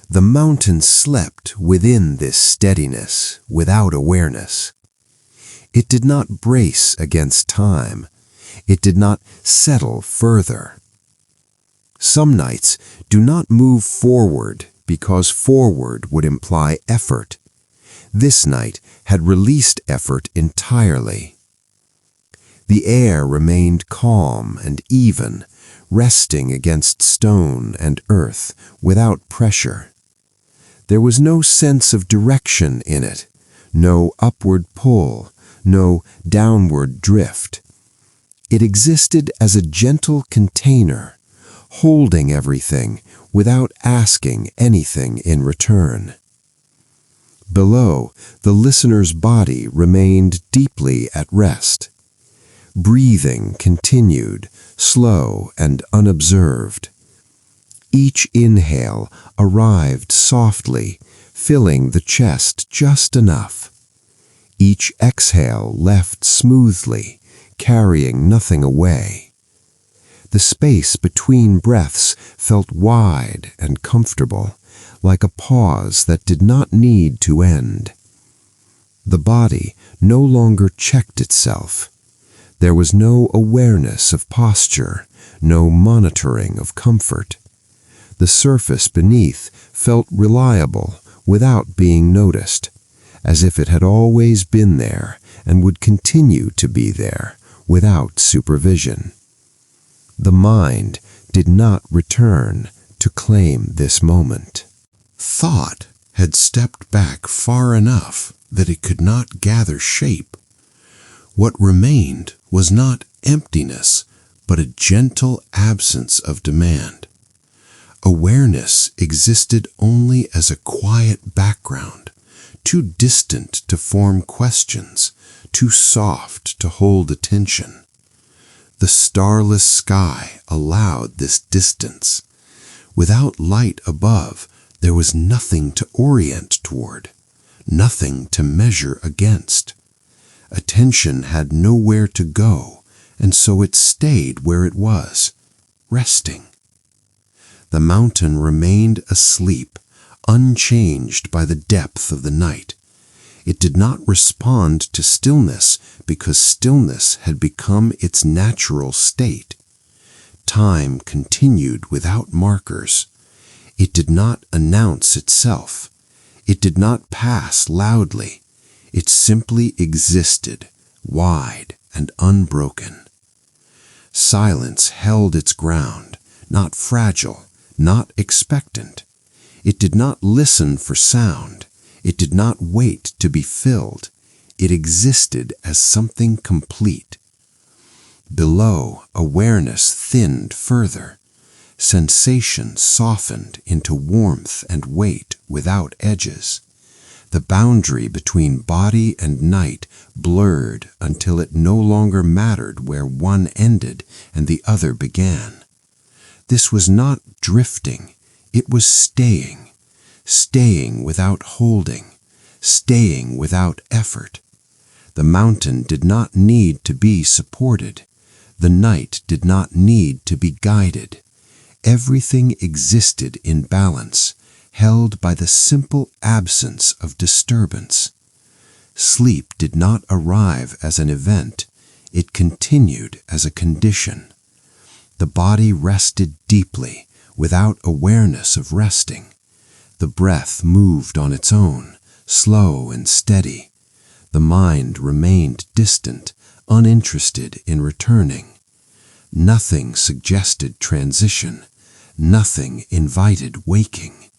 The mountain slept within this steadiness without awareness. It did not brace against time. It did not settle further. Some nights do not move forward because forward would imply effort. This night had released effort entirely. The air remained calm and even, resting against stone and earth without pressure. There was no sense of direction in it, no upward pull, no downward drift. It existed as a gentle container, holding everything without asking anything in return. Below, the listener's body remained deeply at rest. Breathing continued, slow and unobserved. Each inhale arrived softly, filling the chest just enough. Each exhale left smoothly, carrying nothing away. The space between breaths felt wide and comfortable, like a pause that did not need to end. The body no longer checked itself. There was no awareness of posture, no monitoring of comfort. The surface beneath felt reliable without being noticed, as if it had always been there and would continue to be there without supervision. The mind did not return to claim this moment. Thought had stepped back far enough that it could not gather shape. What remained was not emptiness, but a gentle absence of demand. Awareness existed only as a quiet background, too distant to form questions, too soft to hold attention. The starless sky allowed this distance. Without light above, there was nothing to orient toward, nothing to measure against. Attention had nowhere to go, and so it stayed where it was, resting. The mountain remained asleep, unchanged by the depth of the night. It did not respond to stillness because stillness had become its natural state. Time continued without markers. It did not announce itself. It did not pass loudly. It simply existed, wide and unbroken. Silence held its ground, not fragile, not expectant. It did not listen for sound. It did not wait to be filled. It existed as something complete. Below, awareness thinned further. Sensation softened into warmth and weight without edges. The boundary between body and night blurred until it no longer mattered where one ended and the other began. This was not drifting, it was staying. Staying without holding, staying without effort. The mountain did not need to be supported. The night did not need to be guided. Everything existed in balance, held by the simple absence of disturbance. Sleep did not arrive as an event. It continued as a condition. The body rested deeply, without awareness of resting. The breath moved on its own, slow and steady. The mind remained distant, uninterested in returning. Nothing suggested transition. Nothing invited waking.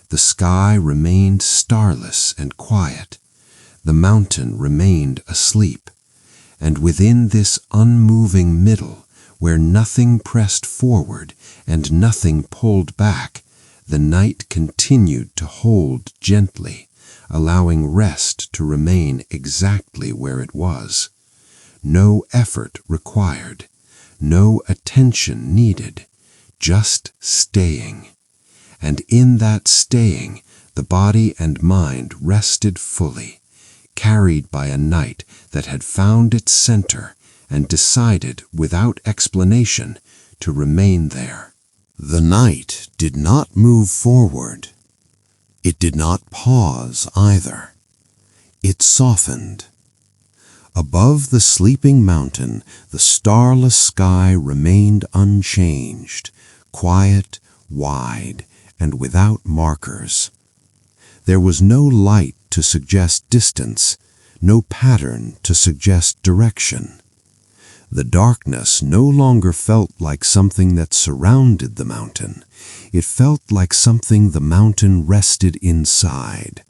The sky remained starless and quiet. The mountain remained asleep. And within this unmoving middle, where nothing pressed forward and nothing pulled back, the night continued to hold gently, allowing rest to remain exactly where it was. No effort required, no attention needed, just staying. And in that staying, the body and mind rested fully, carried by a night that had found its center and decided without explanation to remain there. The night did not move forward. It did not pause either. It softened. Above the sleeping mountain, the starless sky remained unchanged, quiet, wide, and without markers. There was no light to suggest distance, no pattern to suggest direction. The darkness no longer felt like something that surrounded the mountain. It felt like something the mountain rested inside.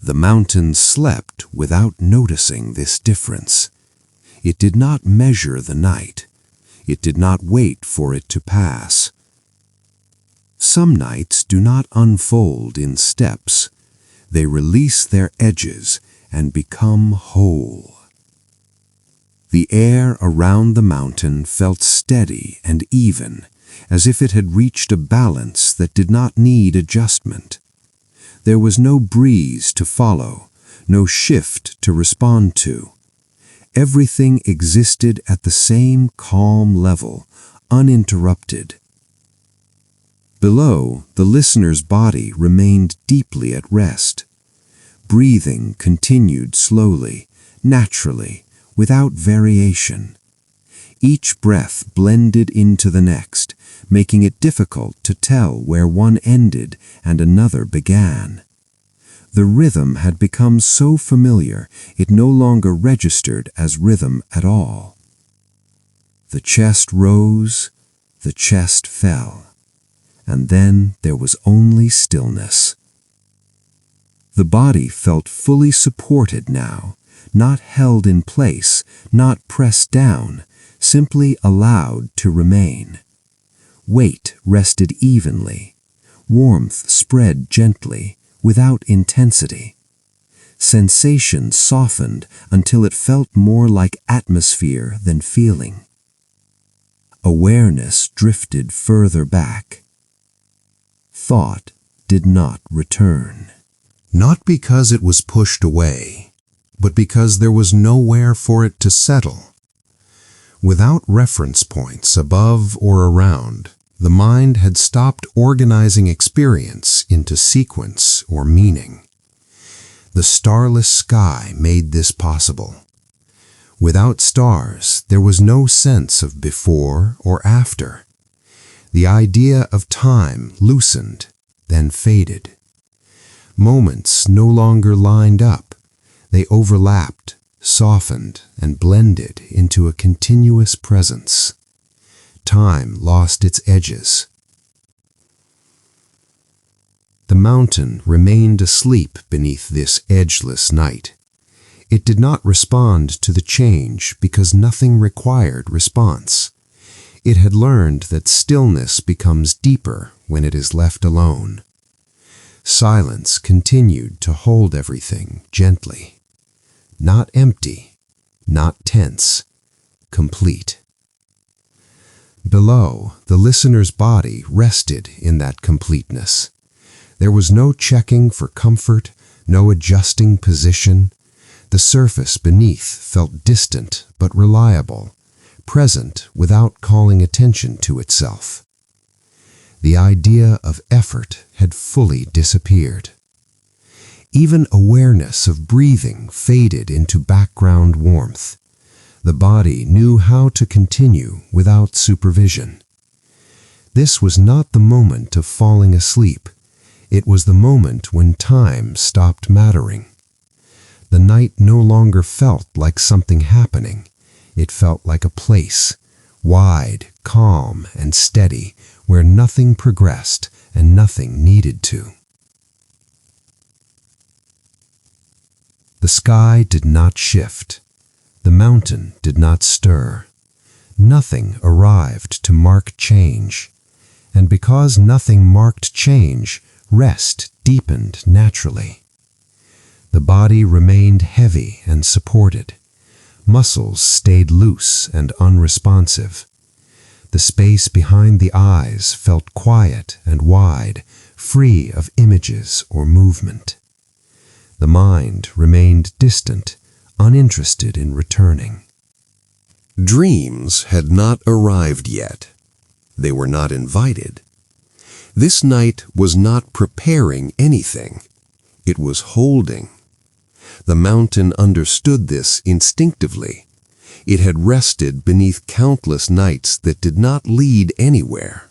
The mountain slept without noticing this difference. It did not measure the night. It did not wait for it to pass. Some nights do not unfold in steps. They release their edges and become whole. The air around the mountain felt steady and even, as if it had reached a balance that did not need adjustment. There was no breeze to follow, no shift to respond to. Everything existed at the same calm level, uninterrupted. Below, the listener's body remained deeply at rest. Breathing continued slowly, naturally, without variation. Each breath blended into the next, making it difficult to tell where one ended and another began. The rhythm had become so familiar it no longer registered as rhythm at all. The chest rose, the chest fell, and then there was only stillness. The body felt fully supported now, not held in place, not pressed down, simply allowed to remain. Weight rested evenly. Warmth spread gently, without intensity. Sensation softened until it felt more like atmosphere than feeling. Awareness drifted further back. Thought did not return. Not because it was pushed away, but because there was nowhere for it to settle. Without reference points above or around, the mind had stopped organizing experience into sequence or meaning. The starless sky made this possible. Without stars, there was no sense of before or after. The idea of time loosened, then faded. Moments no longer lined up. They overlapped, softened, and blended into a continuous presence. Time lost its edges. The mountain remained asleep beneath this edgeless night. It did not respond to the change because nothing required response. It had learned that stillness becomes deeper when it is left alone. Silence continued to hold everything gently. Not empty, not tense, complete. Below, the listener's body rested in that completeness. There was no checking for comfort, no adjusting position. The surface beneath felt distant but reliable, present without calling attention to itself. The idea of effort had fully disappeared. Even awareness of breathing faded into background warmth. The body knew how to continue without supervision. This was not the moment of falling asleep. It was the moment when time stopped mattering. The night no longer felt like something happening. It felt like a place, wide, calm, and steady, where nothing progressed and nothing needed to. The sky did not shift. The mountain did not stir. Nothing arrived to mark change. And because nothing marked change, rest deepened naturally. The body remained heavy and supported. Muscles stayed loose and unresponsive. The space behind the eyes felt quiet and wide, free of images or movement. The mind remained distant, uninterested in returning. Dreams had not arrived yet. They were not invited. This night was not preparing anything. It was holding. The mountain understood this instinctively. It had rested beneath countless nights that did not lead anywhere,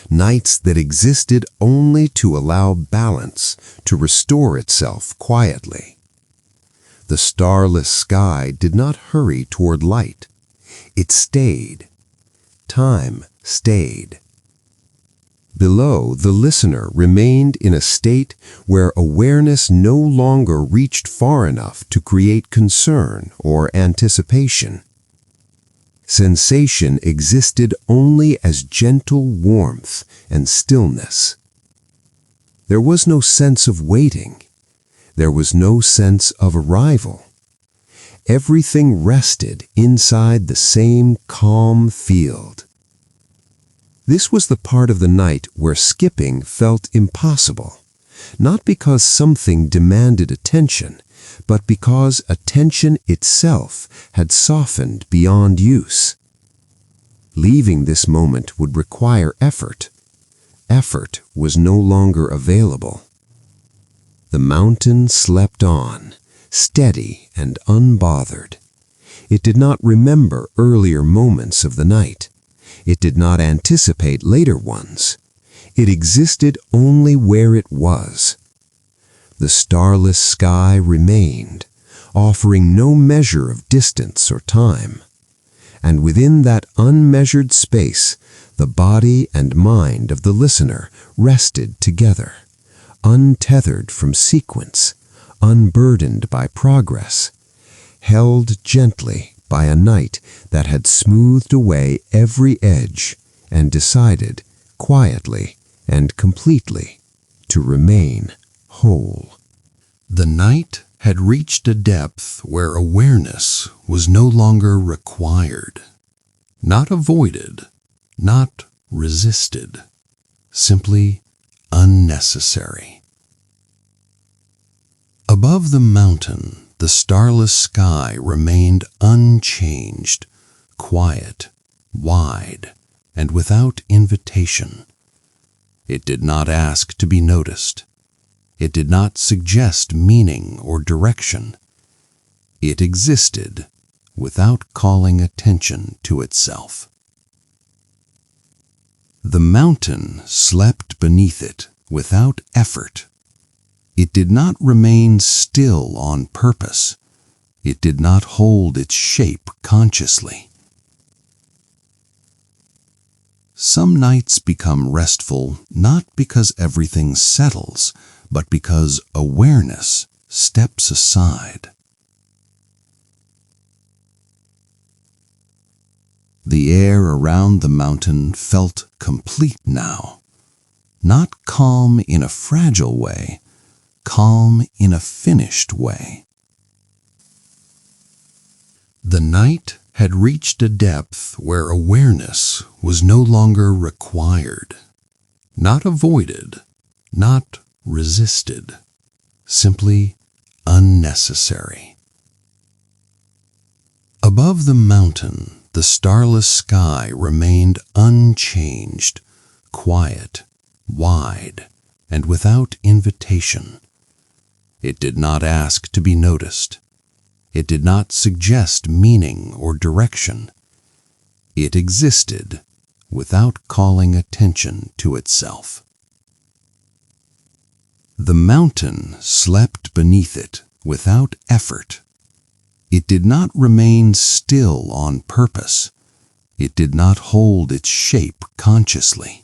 nights that existed only to allow balance to restore itself quietly. The starless sky did not hurry toward light. It stayed. Time stayed. Below, the listener remained in a state where awareness no longer reached far enough to create concern or anticipation. Sensation existed only as gentle warmth and stillness. There was no sense of waiting. There was no sense of arrival. Everything rested inside the same calm field. This was the part of the night where skipping felt impossible, not because something demanded attention, but because attention itself had softened beyond use. Leaving this moment would require effort. Effort was no longer available. The mountain slept on, steady and unbothered. It did not remember earlier moments of the night. It did not anticipate later ones. It existed only where it was. The starless sky remained, offering no measure of distance or time. And within that unmeasured space, the body and mind of the listener rested together, untethered from sequence, unburdened by progress, held gently by a night that had smoothed away every edge and decided, quietly and completely, to remain whole. The night had reached a depth where awareness was no longer required, not avoided, not resisted, simply unnecessary. Above the mountain, the starless sky remained unchanged, quiet, wide, and without invitation. It did not ask to be noticed. It did not suggest meaning or direction. It existed without calling attention to itself. The mountain slept beneath it without effort. It did not remain still on purpose. It did not hold its shape consciously. Some nights become restful not because everything settles, but because awareness steps aside. The air around the mountain felt complete now, not calm in a fragile way, calm in a finished way. The night had reached a depth where awareness was no longer required, not avoided, not resisted, simply unnecessary. Above the mountain, the starless sky remained unchanged, quiet, wide, and without invitation. It did not ask to be noticed. It did not suggest meaning or direction. It existed without calling attention to itself. The mountain slept beneath it without effort. It did not remain still on purpose. It did not hold its shape consciously.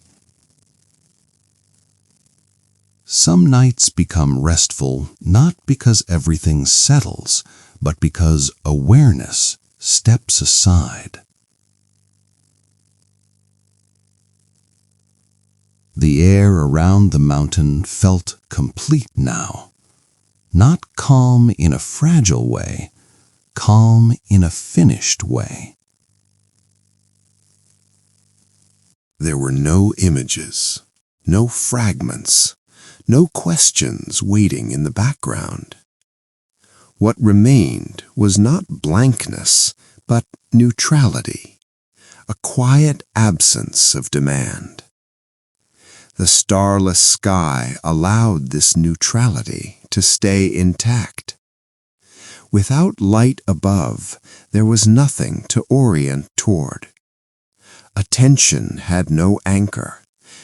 Some nights become restful not because everything settles, but because awareness steps aside. The air around the mountain felt complete now, not calm in a fragile way, calm in a finished way. There were no images, no fragments, no questions waiting in the background. What remained was not blankness, but neutrality, a quiet absence of demand. The starless sky allowed this neutrality to stay intact. Without light above, there was nothing to orient toward. Attention had no anchor,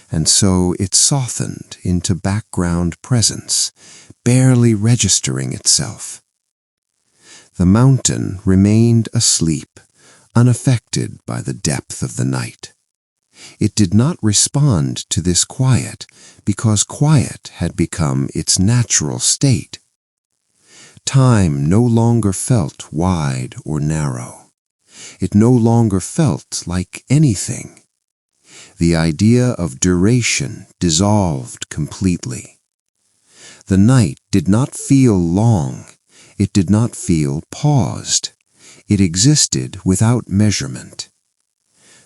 and so it softened into background presence, barely registering itself. The mountain remained asleep, unaffected by the depth of the night. It did not respond to this quiet because quiet had become its natural state. Time no longer felt wide or narrow. It no longer felt like anything. The idea of duration dissolved completely. The night did not feel long. It did not feel paused. It existed without measurement.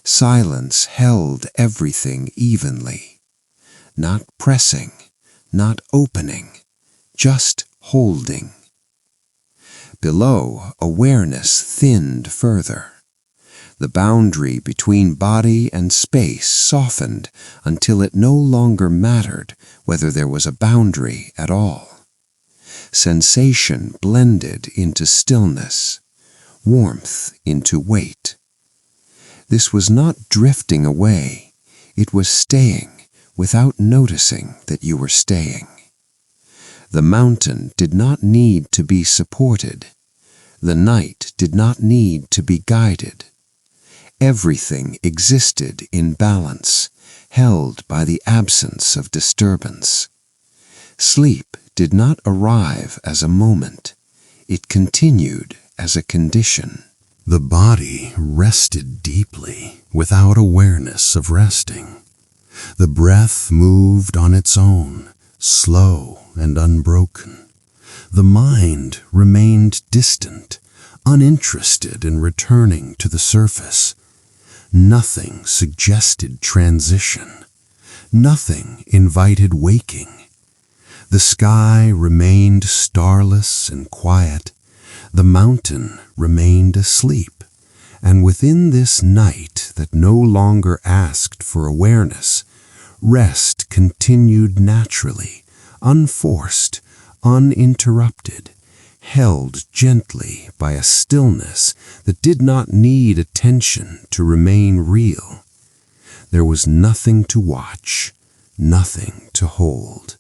Silence held everything evenly, not pressing, not opening, just holding. Below, awareness thinned further. The boundary between body and space softened until it no longer mattered whether there was a boundary at all. Sensation blended into stillness, warmth into weight. This was not drifting away. It was staying without noticing that you were staying. The mountain did not need to be supported. The night did not need to be guided. Everything existed in balance, held by the absence of disturbance. Sleep did not arrive as a moment. It continued as a condition. The body rested deeply without awareness of resting. The breath moved on its own, slow and unbroken. The mind remained distant, uninterested in returning to the surface. Nothing suggested transition. Nothing invited waking. The sky remained starless and quiet. The mountain remained asleep, and within this night that no longer asked for awareness, rest continued naturally, unforced, uninterrupted, held gently by a stillness that did not need attention to remain real. There was nothing to watch, nothing to hold,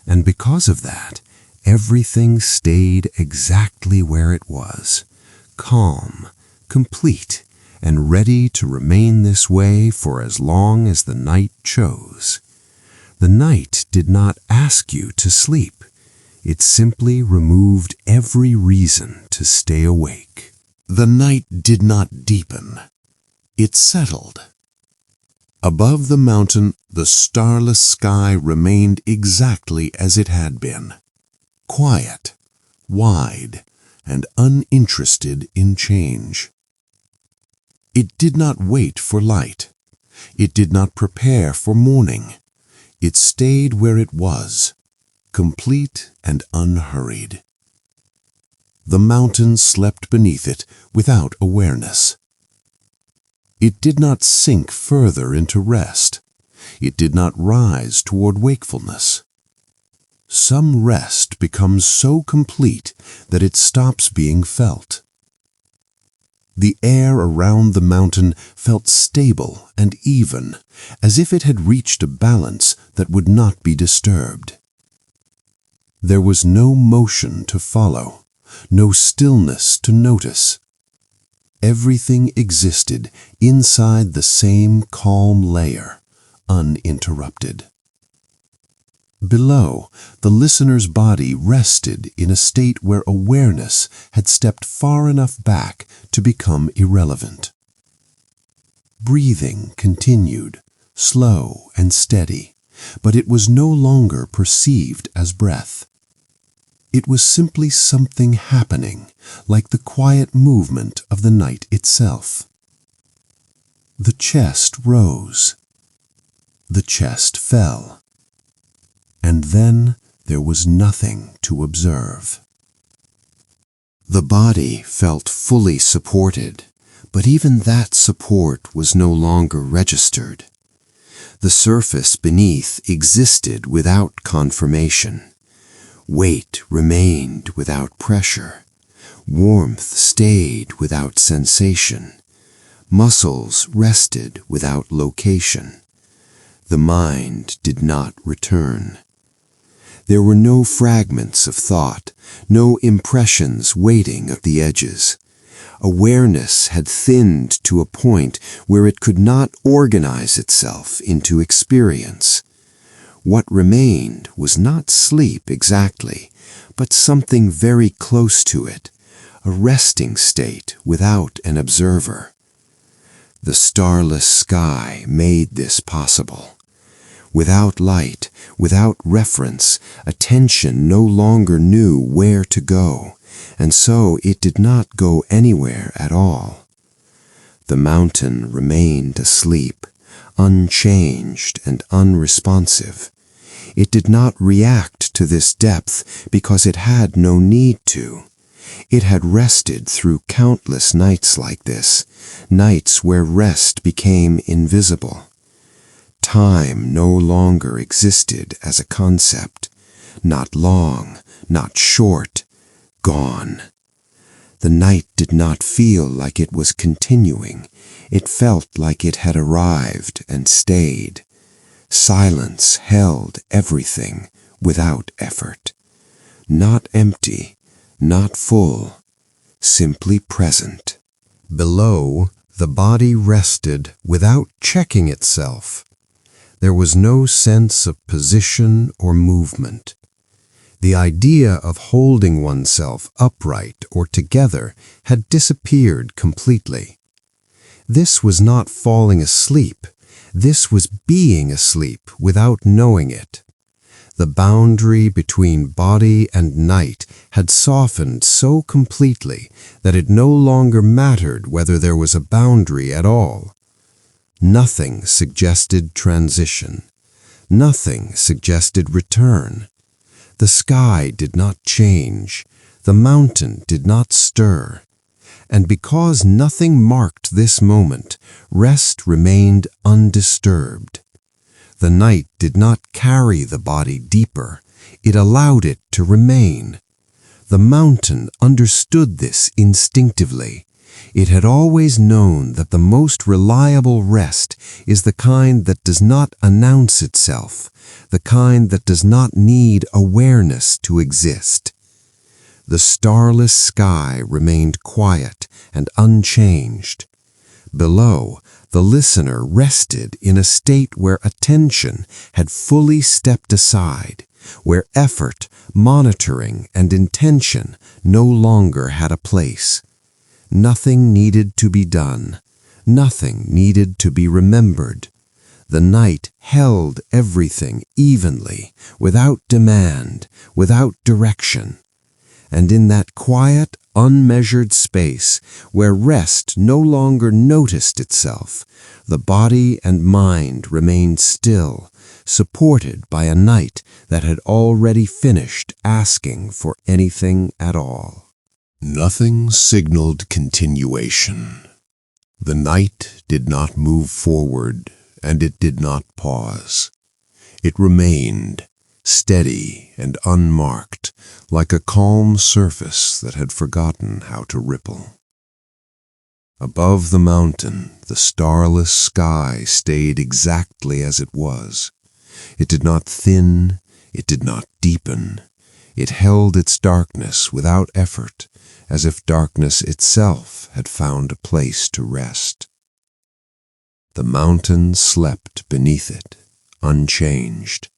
and because of that, everything stayed exactly where it was, calm, complete, and ready to remain this way for as long as the night chose. The night did not ask you to sleep. It simply removed every reason to stay awake. The night did not deepen. It settled. Above the mountain, the starless sky remained exactly as it had been. Quiet, wide, and uninterested in change. It did not wait for light. It did not prepare for morning. It stayed where it was, complete and unhurried. The mountain slept beneath it without awareness. It did not sink further into rest. It did not rise toward wakefulness. Some rest becomes so complete that it stops being felt. The air around the mountain felt stable and even, as if it had reached a balance that would not be disturbed. There was no motion to follow, no stillness to notice. Everything existed inside the same calm layer, uninterrupted. Below, the listener's body rested in a state where awareness had stepped far enough back to become irrelevant. Breathing continued, slow and steady, but it was no longer perceived as breath. It was simply something happening, like the quiet movement of the night itself. The chest rose. The chest fell. and then there was nothing to observe. The body felt fully supported, but even that support was no longer registered. The surface beneath existed without confirmation. Weight remained without pressure. Warmth stayed without sensation. Muscles rested without location. The mind did not return. There were no fragments of thought, no impressions waiting at the edges. Awareness had thinned to a point where it could not organize itself into experience. What remained was not sleep exactly, but something very close to it, a resting state without an observer. The starless sky made this possible. Without light, without reference, attention no longer knew where to go, and so it did not go anywhere at all. The mountain remained asleep, unchanged and unresponsive. It did not react to this depth because it had no need to. It had rested through countless nights like this, nights where rest became invisible. Time no longer existed as a concept, not long, not short, gone. The night did not feel like it was continuing. It felt like it had arrived and stayed. Silence held everything without effort. Not empty, not full, simply present. Below, the body rested without checking itself. There was no sense of position or movement. The idea of holding oneself upright or together had disappeared completely. This was not falling asleep. This was being asleep without knowing it. The boundary between body and night had softened so completely that it no longer mattered whether there was a boundary at all. Nothing suggested transition. Nothing suggested return. The sky did not change. The mountain did not stir. And because nothing marked this moment, rest remained undisturbed. The night did not carry the body deeper. It allowed it to remain. The mountain understood this instinctively. It had always known that the most reliable rest is the kind that does not announce itself, the kind that does not need awareness to exist. The starless sky remained quiet and unchanged. Below, the listener rested in a state where attention had fully stepped aside, where effort, monitoring, and intention no longer had a place. Nothing needed to be done. Nothing needed to be remembered. The night held everything evenly, without demand, without direction. And in that quiet, unmeasured space, where rest no longer noticed itself, the body and mind remained still, supported by a night that had already finished asking for anything at all. Nothing signaled continuation. The night did not move forward, and it did not pause. It remained, steady and unmarked, like a calm surface that had forgotten how to ripple. Above the mountain, the starless sky stayed exactly as it was. It did not thin, it did not deepen. It held its darkness without effort, as if darkness itself had found a place to rest. The mountain slept beneath it, unchanged.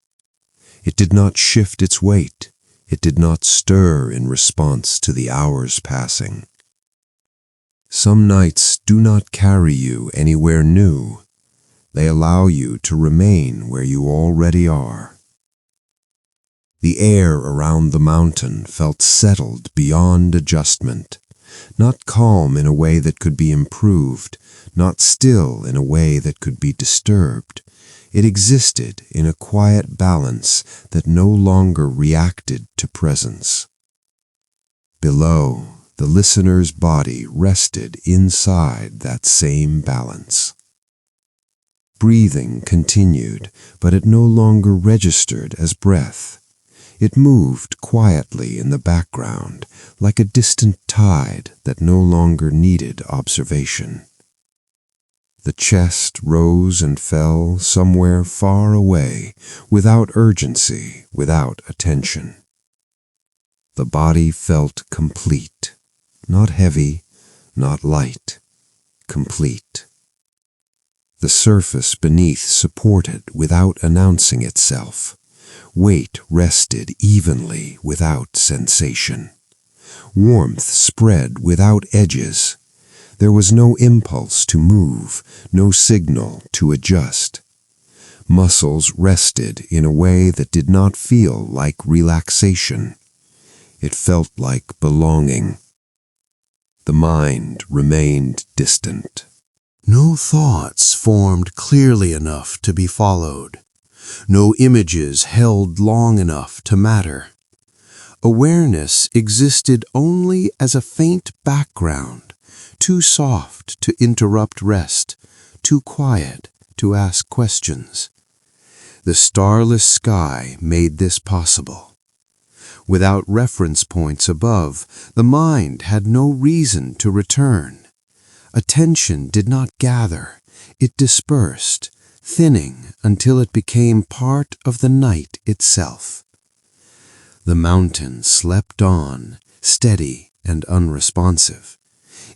It did not shift its weight. It did not stir in response to the hours passing. Some nights do not carry you anywhere new. They allow you to remain where you already are. The air around the mountain felt settled beyond adjustment, not calm in a way that could be improved, not still in a way that could be disturbed. It existed in a quiet balance that no longer reacted to presence. Below, the listener's body rested inside that same balance. Breathing continued, but it no longer registered as breath. It moved quietly in the background, like a distant tide that no longer needed observation. The chest rose and fell somewhere far away, without urgency, without attention. The body felt complete, not heavy, not light, complete. The surface beneath supported without announcing itself. Weight rested evenly without sensation. Warmth spread without edges. There was no impulse to move, no signal to adjust. Muscles rested in a way that did not feel like relaxation. It felt like belonging. The mind remained distant. No thoughts formed clearly enough to be followed. No images held long enough to matter. Awareness existed only as a faint background, too soft to interrupt rest, too quiet to ask questions. The starless sky made this possible. Without reference points above, the mind had no reason to return. Attention did not gather, it dispersed, thinning until it became part of the night itself. The mountain slept on, steady and unresponsive.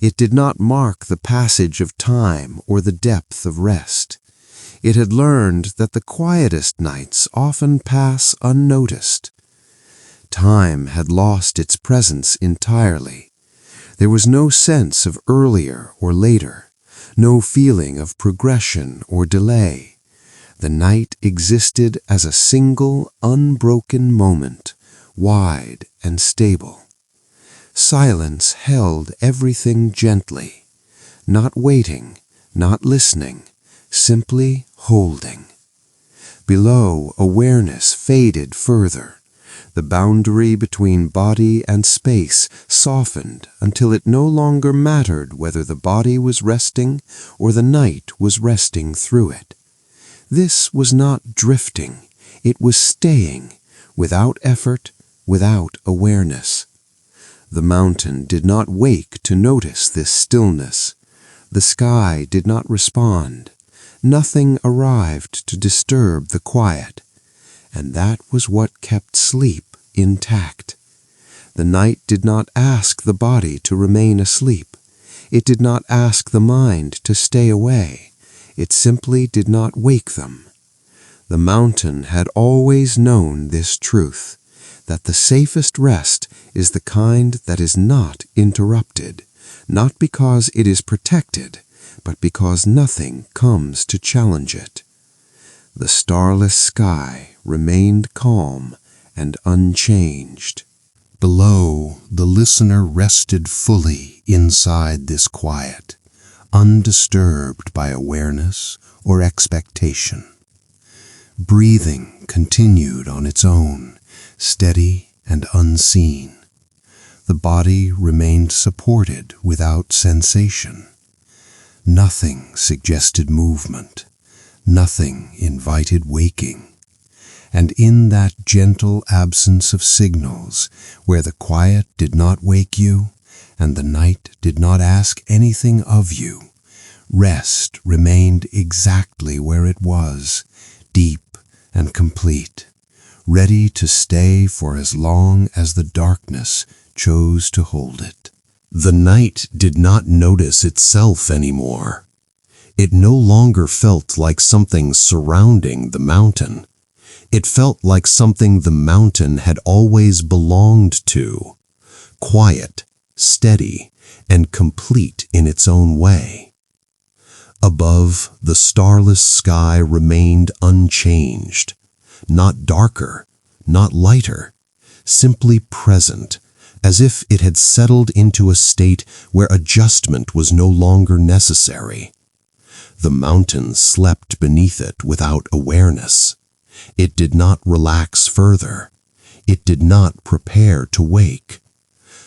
It did not mark the passage of time or the depth of rest. It had learned that the quietest nights often pass unnoticed. Time had lost its presence entirely. There was no sense of earlier or later, no feeling of progression or delay. The night existed as a single, unbroken moment, wide and stable. Silence held everything gently, not waiting, not listening, simply holding. Below, awareness faded further. The boundary between body and space softened until it no longer mattered whether the body was resting or the night was resting through it. This was not drifting, it was staying, without effort, without awareness. The mountain did not wake to notice this stillness. The sky did not respond. Nothing arrived to disturb the quiet. And that was what kept sleep intact. The night did not ask the body to remain asleep. It did not ask the mind to stay away. It simply did not wake them. The mountain had always known this truth, that the safest rest is the kind that is not interrupted, not because it is protected, but because nothing comes to challenge it. The starless sky remained calm and unchanged. Below, the listener rested fully inside this quiet, undisturbed by awareness or expectation. Breathing continued on its own, steady and unseen. The body remained supported without sensation. Nothing suggested movement. Nothing invited waking. And in that gentle absence of signals, where the quiet did not wake you, and the night did not ask anything of you, rest remained exactly where it was, deep and complete, ready to stay for as long as the darkness chose to hold it. The night did not notice itself anymore. It no longer felt like something surrounding the mountain. It felt like something the mountain had always belonged to, quiet, steady, and complete in its own way. Above, the starless sky remained unchanged, not darker, not lighter, simply present, as if it had settled into a state where adjustment was no longer necessary. The mountain slept beneath it without awareness. It did not relax further. It did not prepare to wake.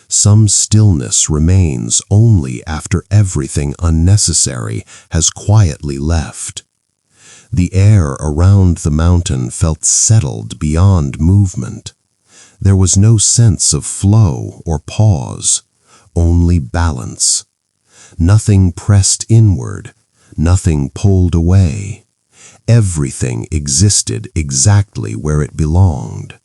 Some stillness remains only after everything unnecessary has quietly left. The air around the mountain felt settled beyond movement. There was no sense of flow or pause, only balance. Nothing pressed inward, nothing pulled away. Everything existed exactly where it belonged.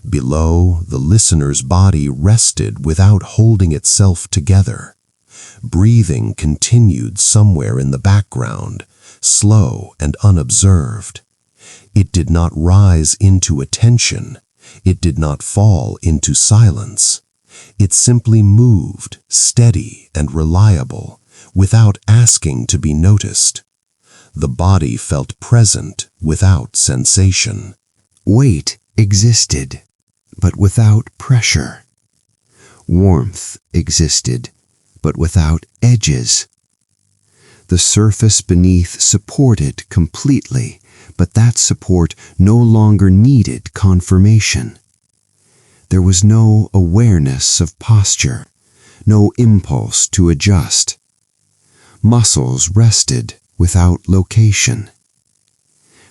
Below, the listener's body rested without holding itself together. Breathing continued somewhere in the background, slow and unobserved. It did not rise into attention. It did not fall into silence. It simply moved, steady and reliable, without asking to be noticed. The body felt present without sensation. Weight existed, but without pressure. Warmth existed, but without edges. The surface beneath supported completely, but that support no longer needed confirmation. There was no awareness of posture, no impulse to adjust. Muscles rested without location.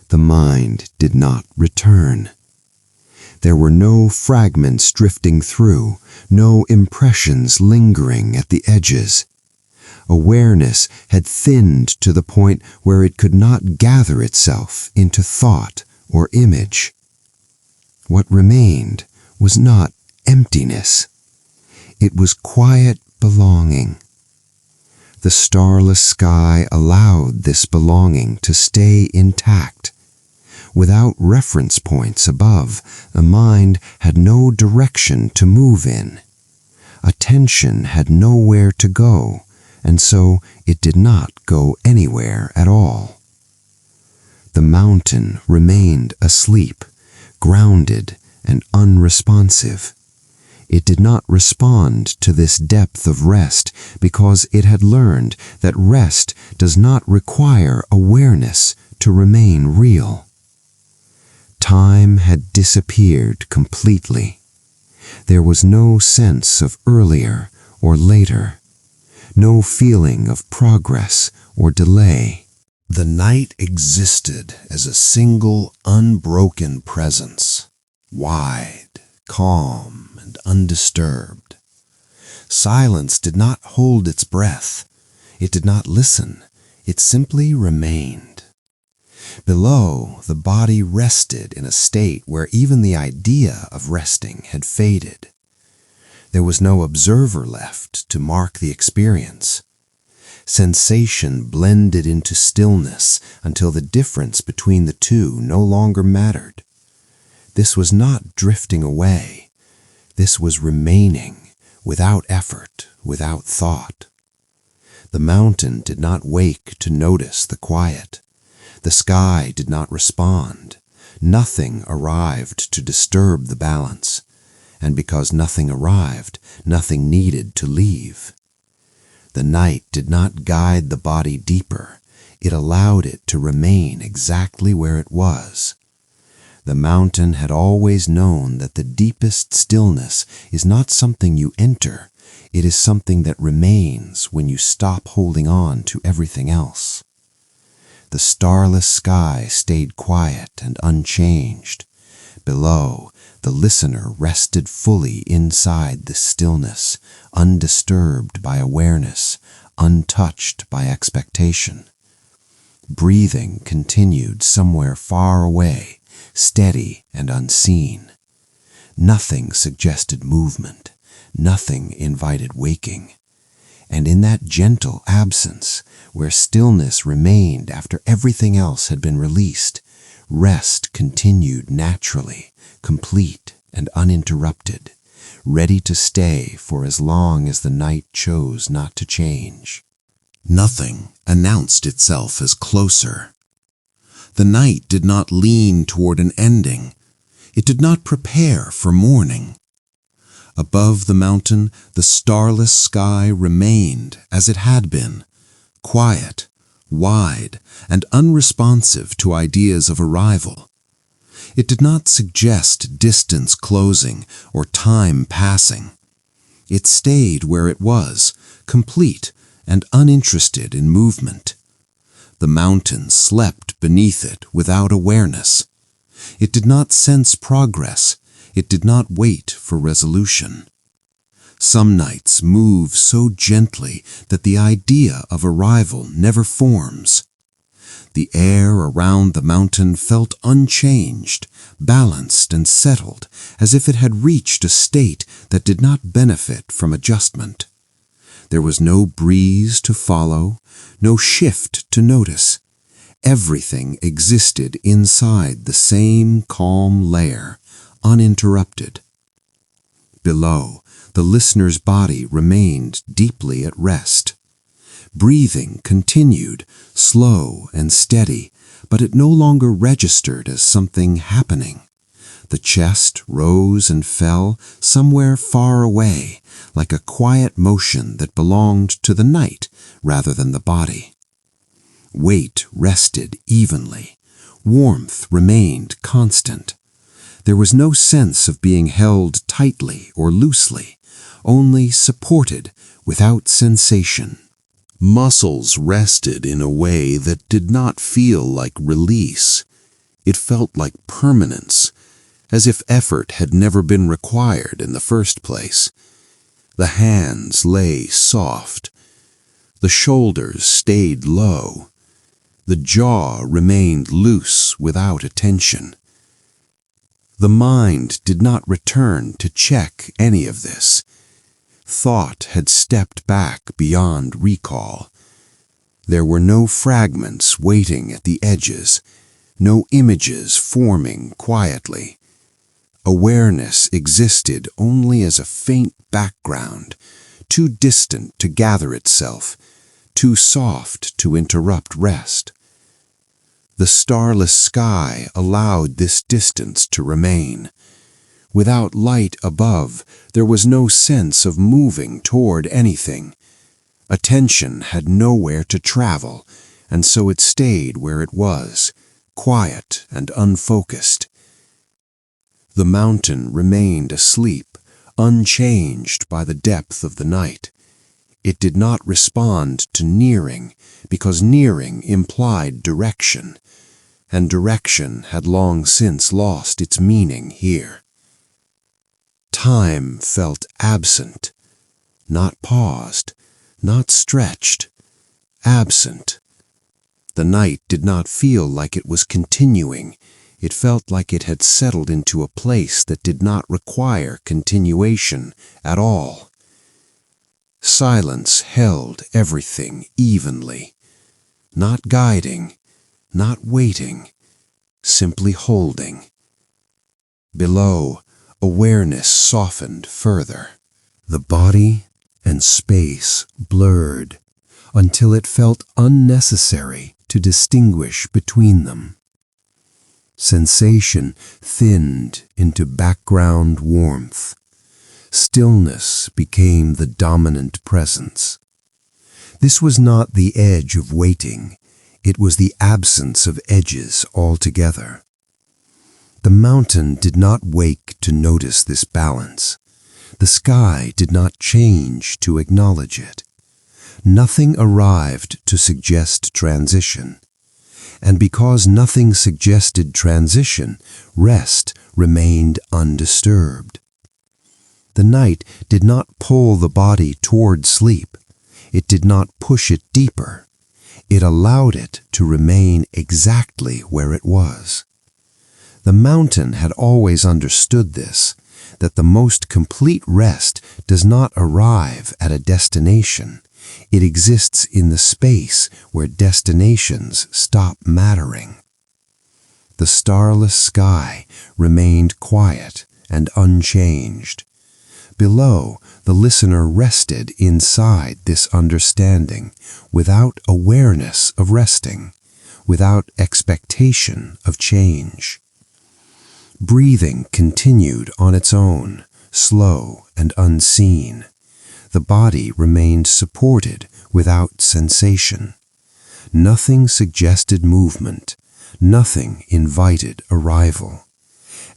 The mind did not return. There were no fragments drifting through, no impressions lingering at the edges. Awareness had thinned to the point where it could not gather itself into thought or image. What remained was not emptiness. It was quiet belonging. The starless sky allowed this belonging to stay intact. Without reference points above, the mind had no direction to move in. Attention had nowhere to go, and so it did not go anywhere at all. The mountain remained asleep, grounded and unresponsive. It did not respond to this depth of rest because it had learned that rest does not require awareness to remain real. Time had disappeared completely. There was no sense of earlier or later, no feeling of progress or delay. The night existed as a single, unbroken presence, wide, calm, and undisturbed. Silence did not hold its breath. It did not listen. It simply remained. Below, the body rested in a state where even the idea of resting had faded. There was no observer left to mark the experience. Sensation blended into stillness until the difference between the two no longer mattered. This was not drifting away. This was remaining, without effort, without thought. The mountain did not wake to notice the quiet. The sky did not respond. Nothing arrived to disturb the balance. And because nothing arrived, nothing needed to leave. The night did not guide the body deeper. It allowed it to remain exactly where it was. The mountain had always known that the deepest stillness is not something you enter. It is something that remains when you stop holding on to everything else. The starless sky stayed quiet and unchanged. Below, the listener rested fully inside the stillness, undisturbed by awareness, untouched by expectation. Breathing continued somewhere far away, steady and unseen. Nothing suggested movement. Nothing invited waking. And in that gentle absence, where stillness remained after everything else had been released, rest continued naturally, complete and uninterrupted, ready to stay for as long as the night chose not to change. Nothing announced itself as closer. The night did not lean toward an ending. It did not prepare for morning. Above the mountain, the starless sky remained as it had been, quiet, wide, and unresponsive to ideas of arrival. It did not suggest distance closing or time passing. It stayed where it was, complete and uninterested in movement. The mountain slept beneath it without awareness. It did not sense progress. It did not wait for resolution. Some nights move so gently that the idea of arrival never forms. The air around the mountain felt unchanged, balanced and settled, as if it had reached a state that did not benefit from adjustment. There was no breeze to follow, no shift to notice. Everything existed inside the same calm layer, uninterrupted. Below, the listener's body remained deeply at rest. Breathing continued, slow and steady, but it no longer registered as something happening. The chest rose and fell somewhere far away, like a quiet motion that belonged to the night rather than the body. Weight rested evenly. Warmth remained constant. There was no sense of being held tightly or loosely, only supported without sensation. Muscles rested in a way that did not feel like release. It felt like permanence, as if effort had never been required in the first place. The hands lay soft. The shoulders stayed low. The jaw remained loose without attention. The mind did not return to check any of this. Thought had stepped back beyond recall. There were no fragments waiting at the edges, no images forming quietly. Awareness existed only as a faint background, too distant to gather itself, too soft to interrupt rest. The starless sky allowed this distance to remain. Without light above, there was no sense of moving toward anything. Attention had nowhere to travel, and so it stayed where it was, quiet and unfocused. The mountain remained asleep, unchanged by the depth of the night. It did not respond to nearing, because nearing implied direction, and direction had long since lost its meaning here. Time felt absent, not paused, not stretched, absent. The night did not feel like it was continuing. It felt like it had settled into a place that did not require continuation at all. Silence held everything evenly, not guiding, not waiting, simply holding. Below, awareness softened further. The body and space blurred until it felt unnecessary to distinguish between them. Sensation thinned into background warmth. Stillness became the dominant presence. This was not the edge of waiting. It was the absence of edges altogether. The mountain did not wake to notice this balance. The sky did not change to acknowledge it. Nothing arrived to suggest transition. And because nothing suggested transition, rest remained undisturbed. The night did not pull the body toward sleep. It did not push it deeper. It allowed it to remain exactly where it was. The mountain had always understood this, that the most complete rest does not arrive at a destination. It exists in the space where destinations stop mattering. The starless sky remained quiet and unchanged. Below, the listener rested inside this understanding, without awareness of resting, without expectation of change. Breathing continued on its own, slow and unseen. The body remained supported without sensation. Nothing suggested movement. Nothing invited arrival.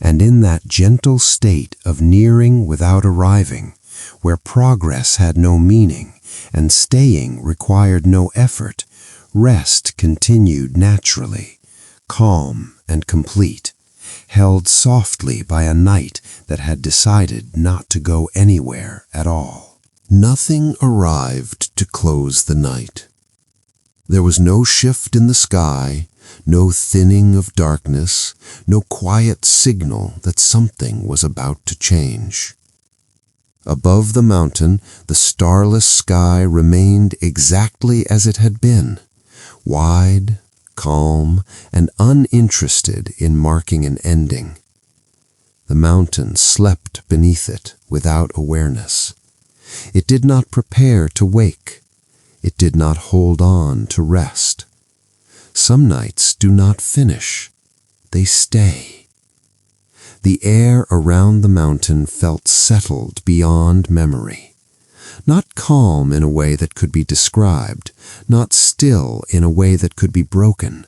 And in that gentle state of nearing without arriving, where progress had no meaning and staying required no effort, rest continued naturally, calm and complete, held softly by a night that had decided not to go anywhere at all. Nothing arrived to close the night. There was no shift in the sky, no thinning of darkness, no quiet signal that something was about to change. Above the mountain, the starless sky remained exactly as it had been, wide, calm, and uninterested in marking an ending. The mountain slept beneath it without awareness. It did not prepare to wake. It did not hold on to rest. Some nights do not finish. They stay. The air around the mountain felt settled beyond memory. Not calm in a way that could be described, not still in a way that could be broken.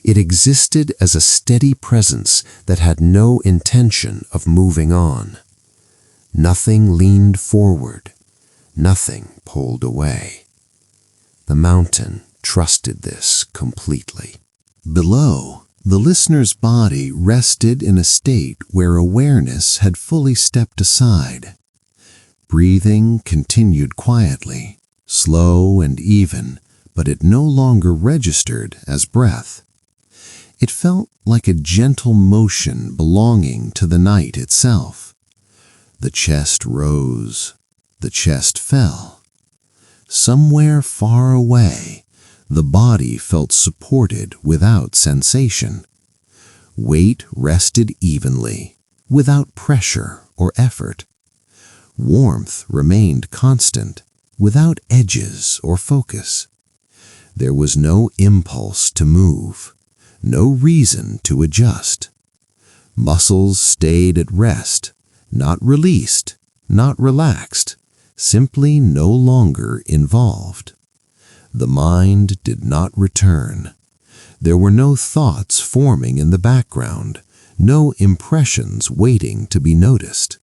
It existed as a steady presence that had no intention of moving on. Nothing leaned forward. Nothing pulled away. The mountain trusted this completely. Below, the listener's body rested in a state where awareness had fully stepped aside. Breathing continued quietly, slow and even, but it no longer registered as breath. It felt like a gentle motion belonging to the night itself. The chest rose, the chest fell. Somewhere far away, the body felt supported without sensation. Weight rested evenly, without pressure or effort. Warmth remained constant, without edges or focus. There was no impulse to move, no reason to adjust. Muscles stayed at rest, not released, not relaxed, simply no longer involved. The mind did not return. There were no thoughts forming in the background, no impressions waiting to be noticed.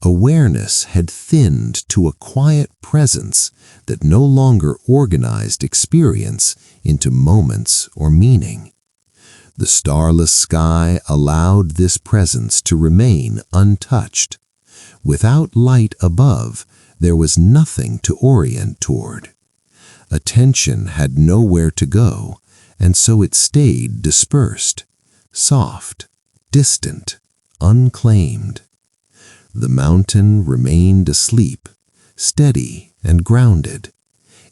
Awareness had thinned to a quiet presence that no longer organized experience into moments or meaning. The starless sky allowed this presence to remain untouched. Without light above, there was nothing to orient toward. Attention had nowhere to go, and so it stayed dispersed, soft, distant, unclaimed. The mountain remained asleep, steady and grounded.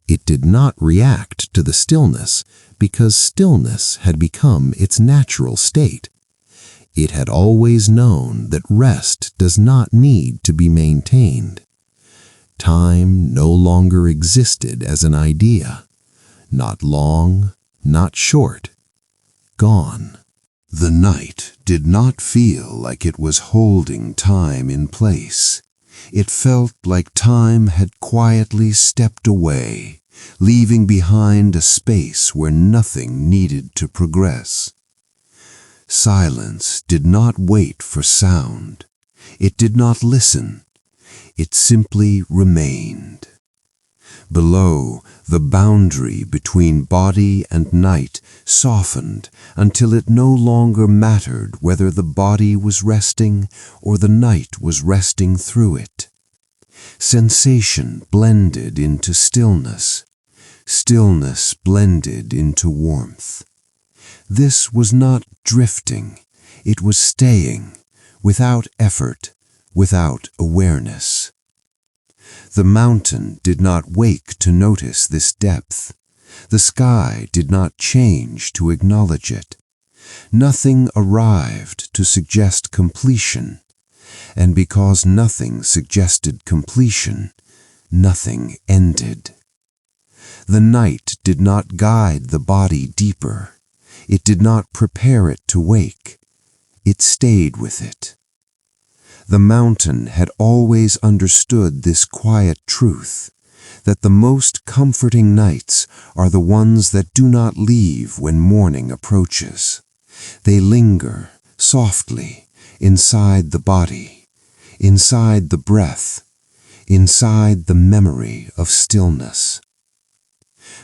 It did not react to the stillness because stillness had become its natural state. It had always known that rest does not need to be maintained. Time no longer existed as an idea, not long, not short, gone. The night did not feel like it was holding time in place. It felt like time had quietly stepped away, leaving behind a space where nothing needed to progress. Silence did not wait for sound. It did not listen. It simply remained. Below, the boundary between body and night softened until it no longer mattered whether the body was resting or the night was resting through it. Sensation blended into stillness. Stillness blended into warmth. This was not drifting. It was staying, without effort, without awareness. The mountain did not wake to notice this depth. The sky did not change to acknowledge it. Nothing arrived to suggest completion, and because nothing suggested completion, nothing ended. The night did not guide the body deeper. It did not prepare it to wake. It stayed with it. The mountain had always understood this quiet truth. that the most comforting nights are the ones that do not leave when morning approaches. They linger softly inside the body, inside the breath, inside the memory of stillness.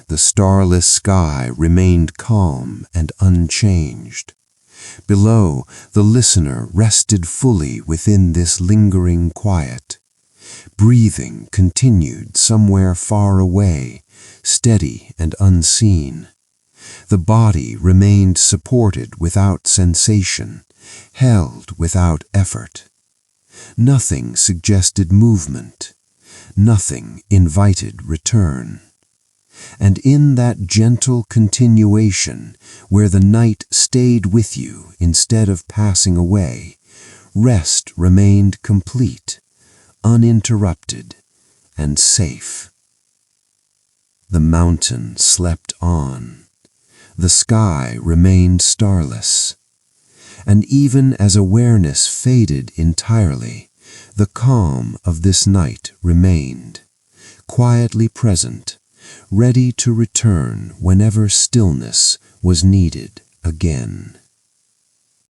The starless sky remained calm and unchanged. Below, the listener rested fully within this lingering quiet. Breathing continued somewhere far away, steady and unseen. The body remained supported without sensation, held without effort. Nothing suggested movement. Nothing invited return. And in that gentle continuation, where the night stayed with you instead of passing away, rest remained complete, uninterrupted, and safe. The mountain slept on. The sky remained starless. And even as awareness faded entirely, the calm of this night remained, quietly present, ready to return whenever stillness was needed again.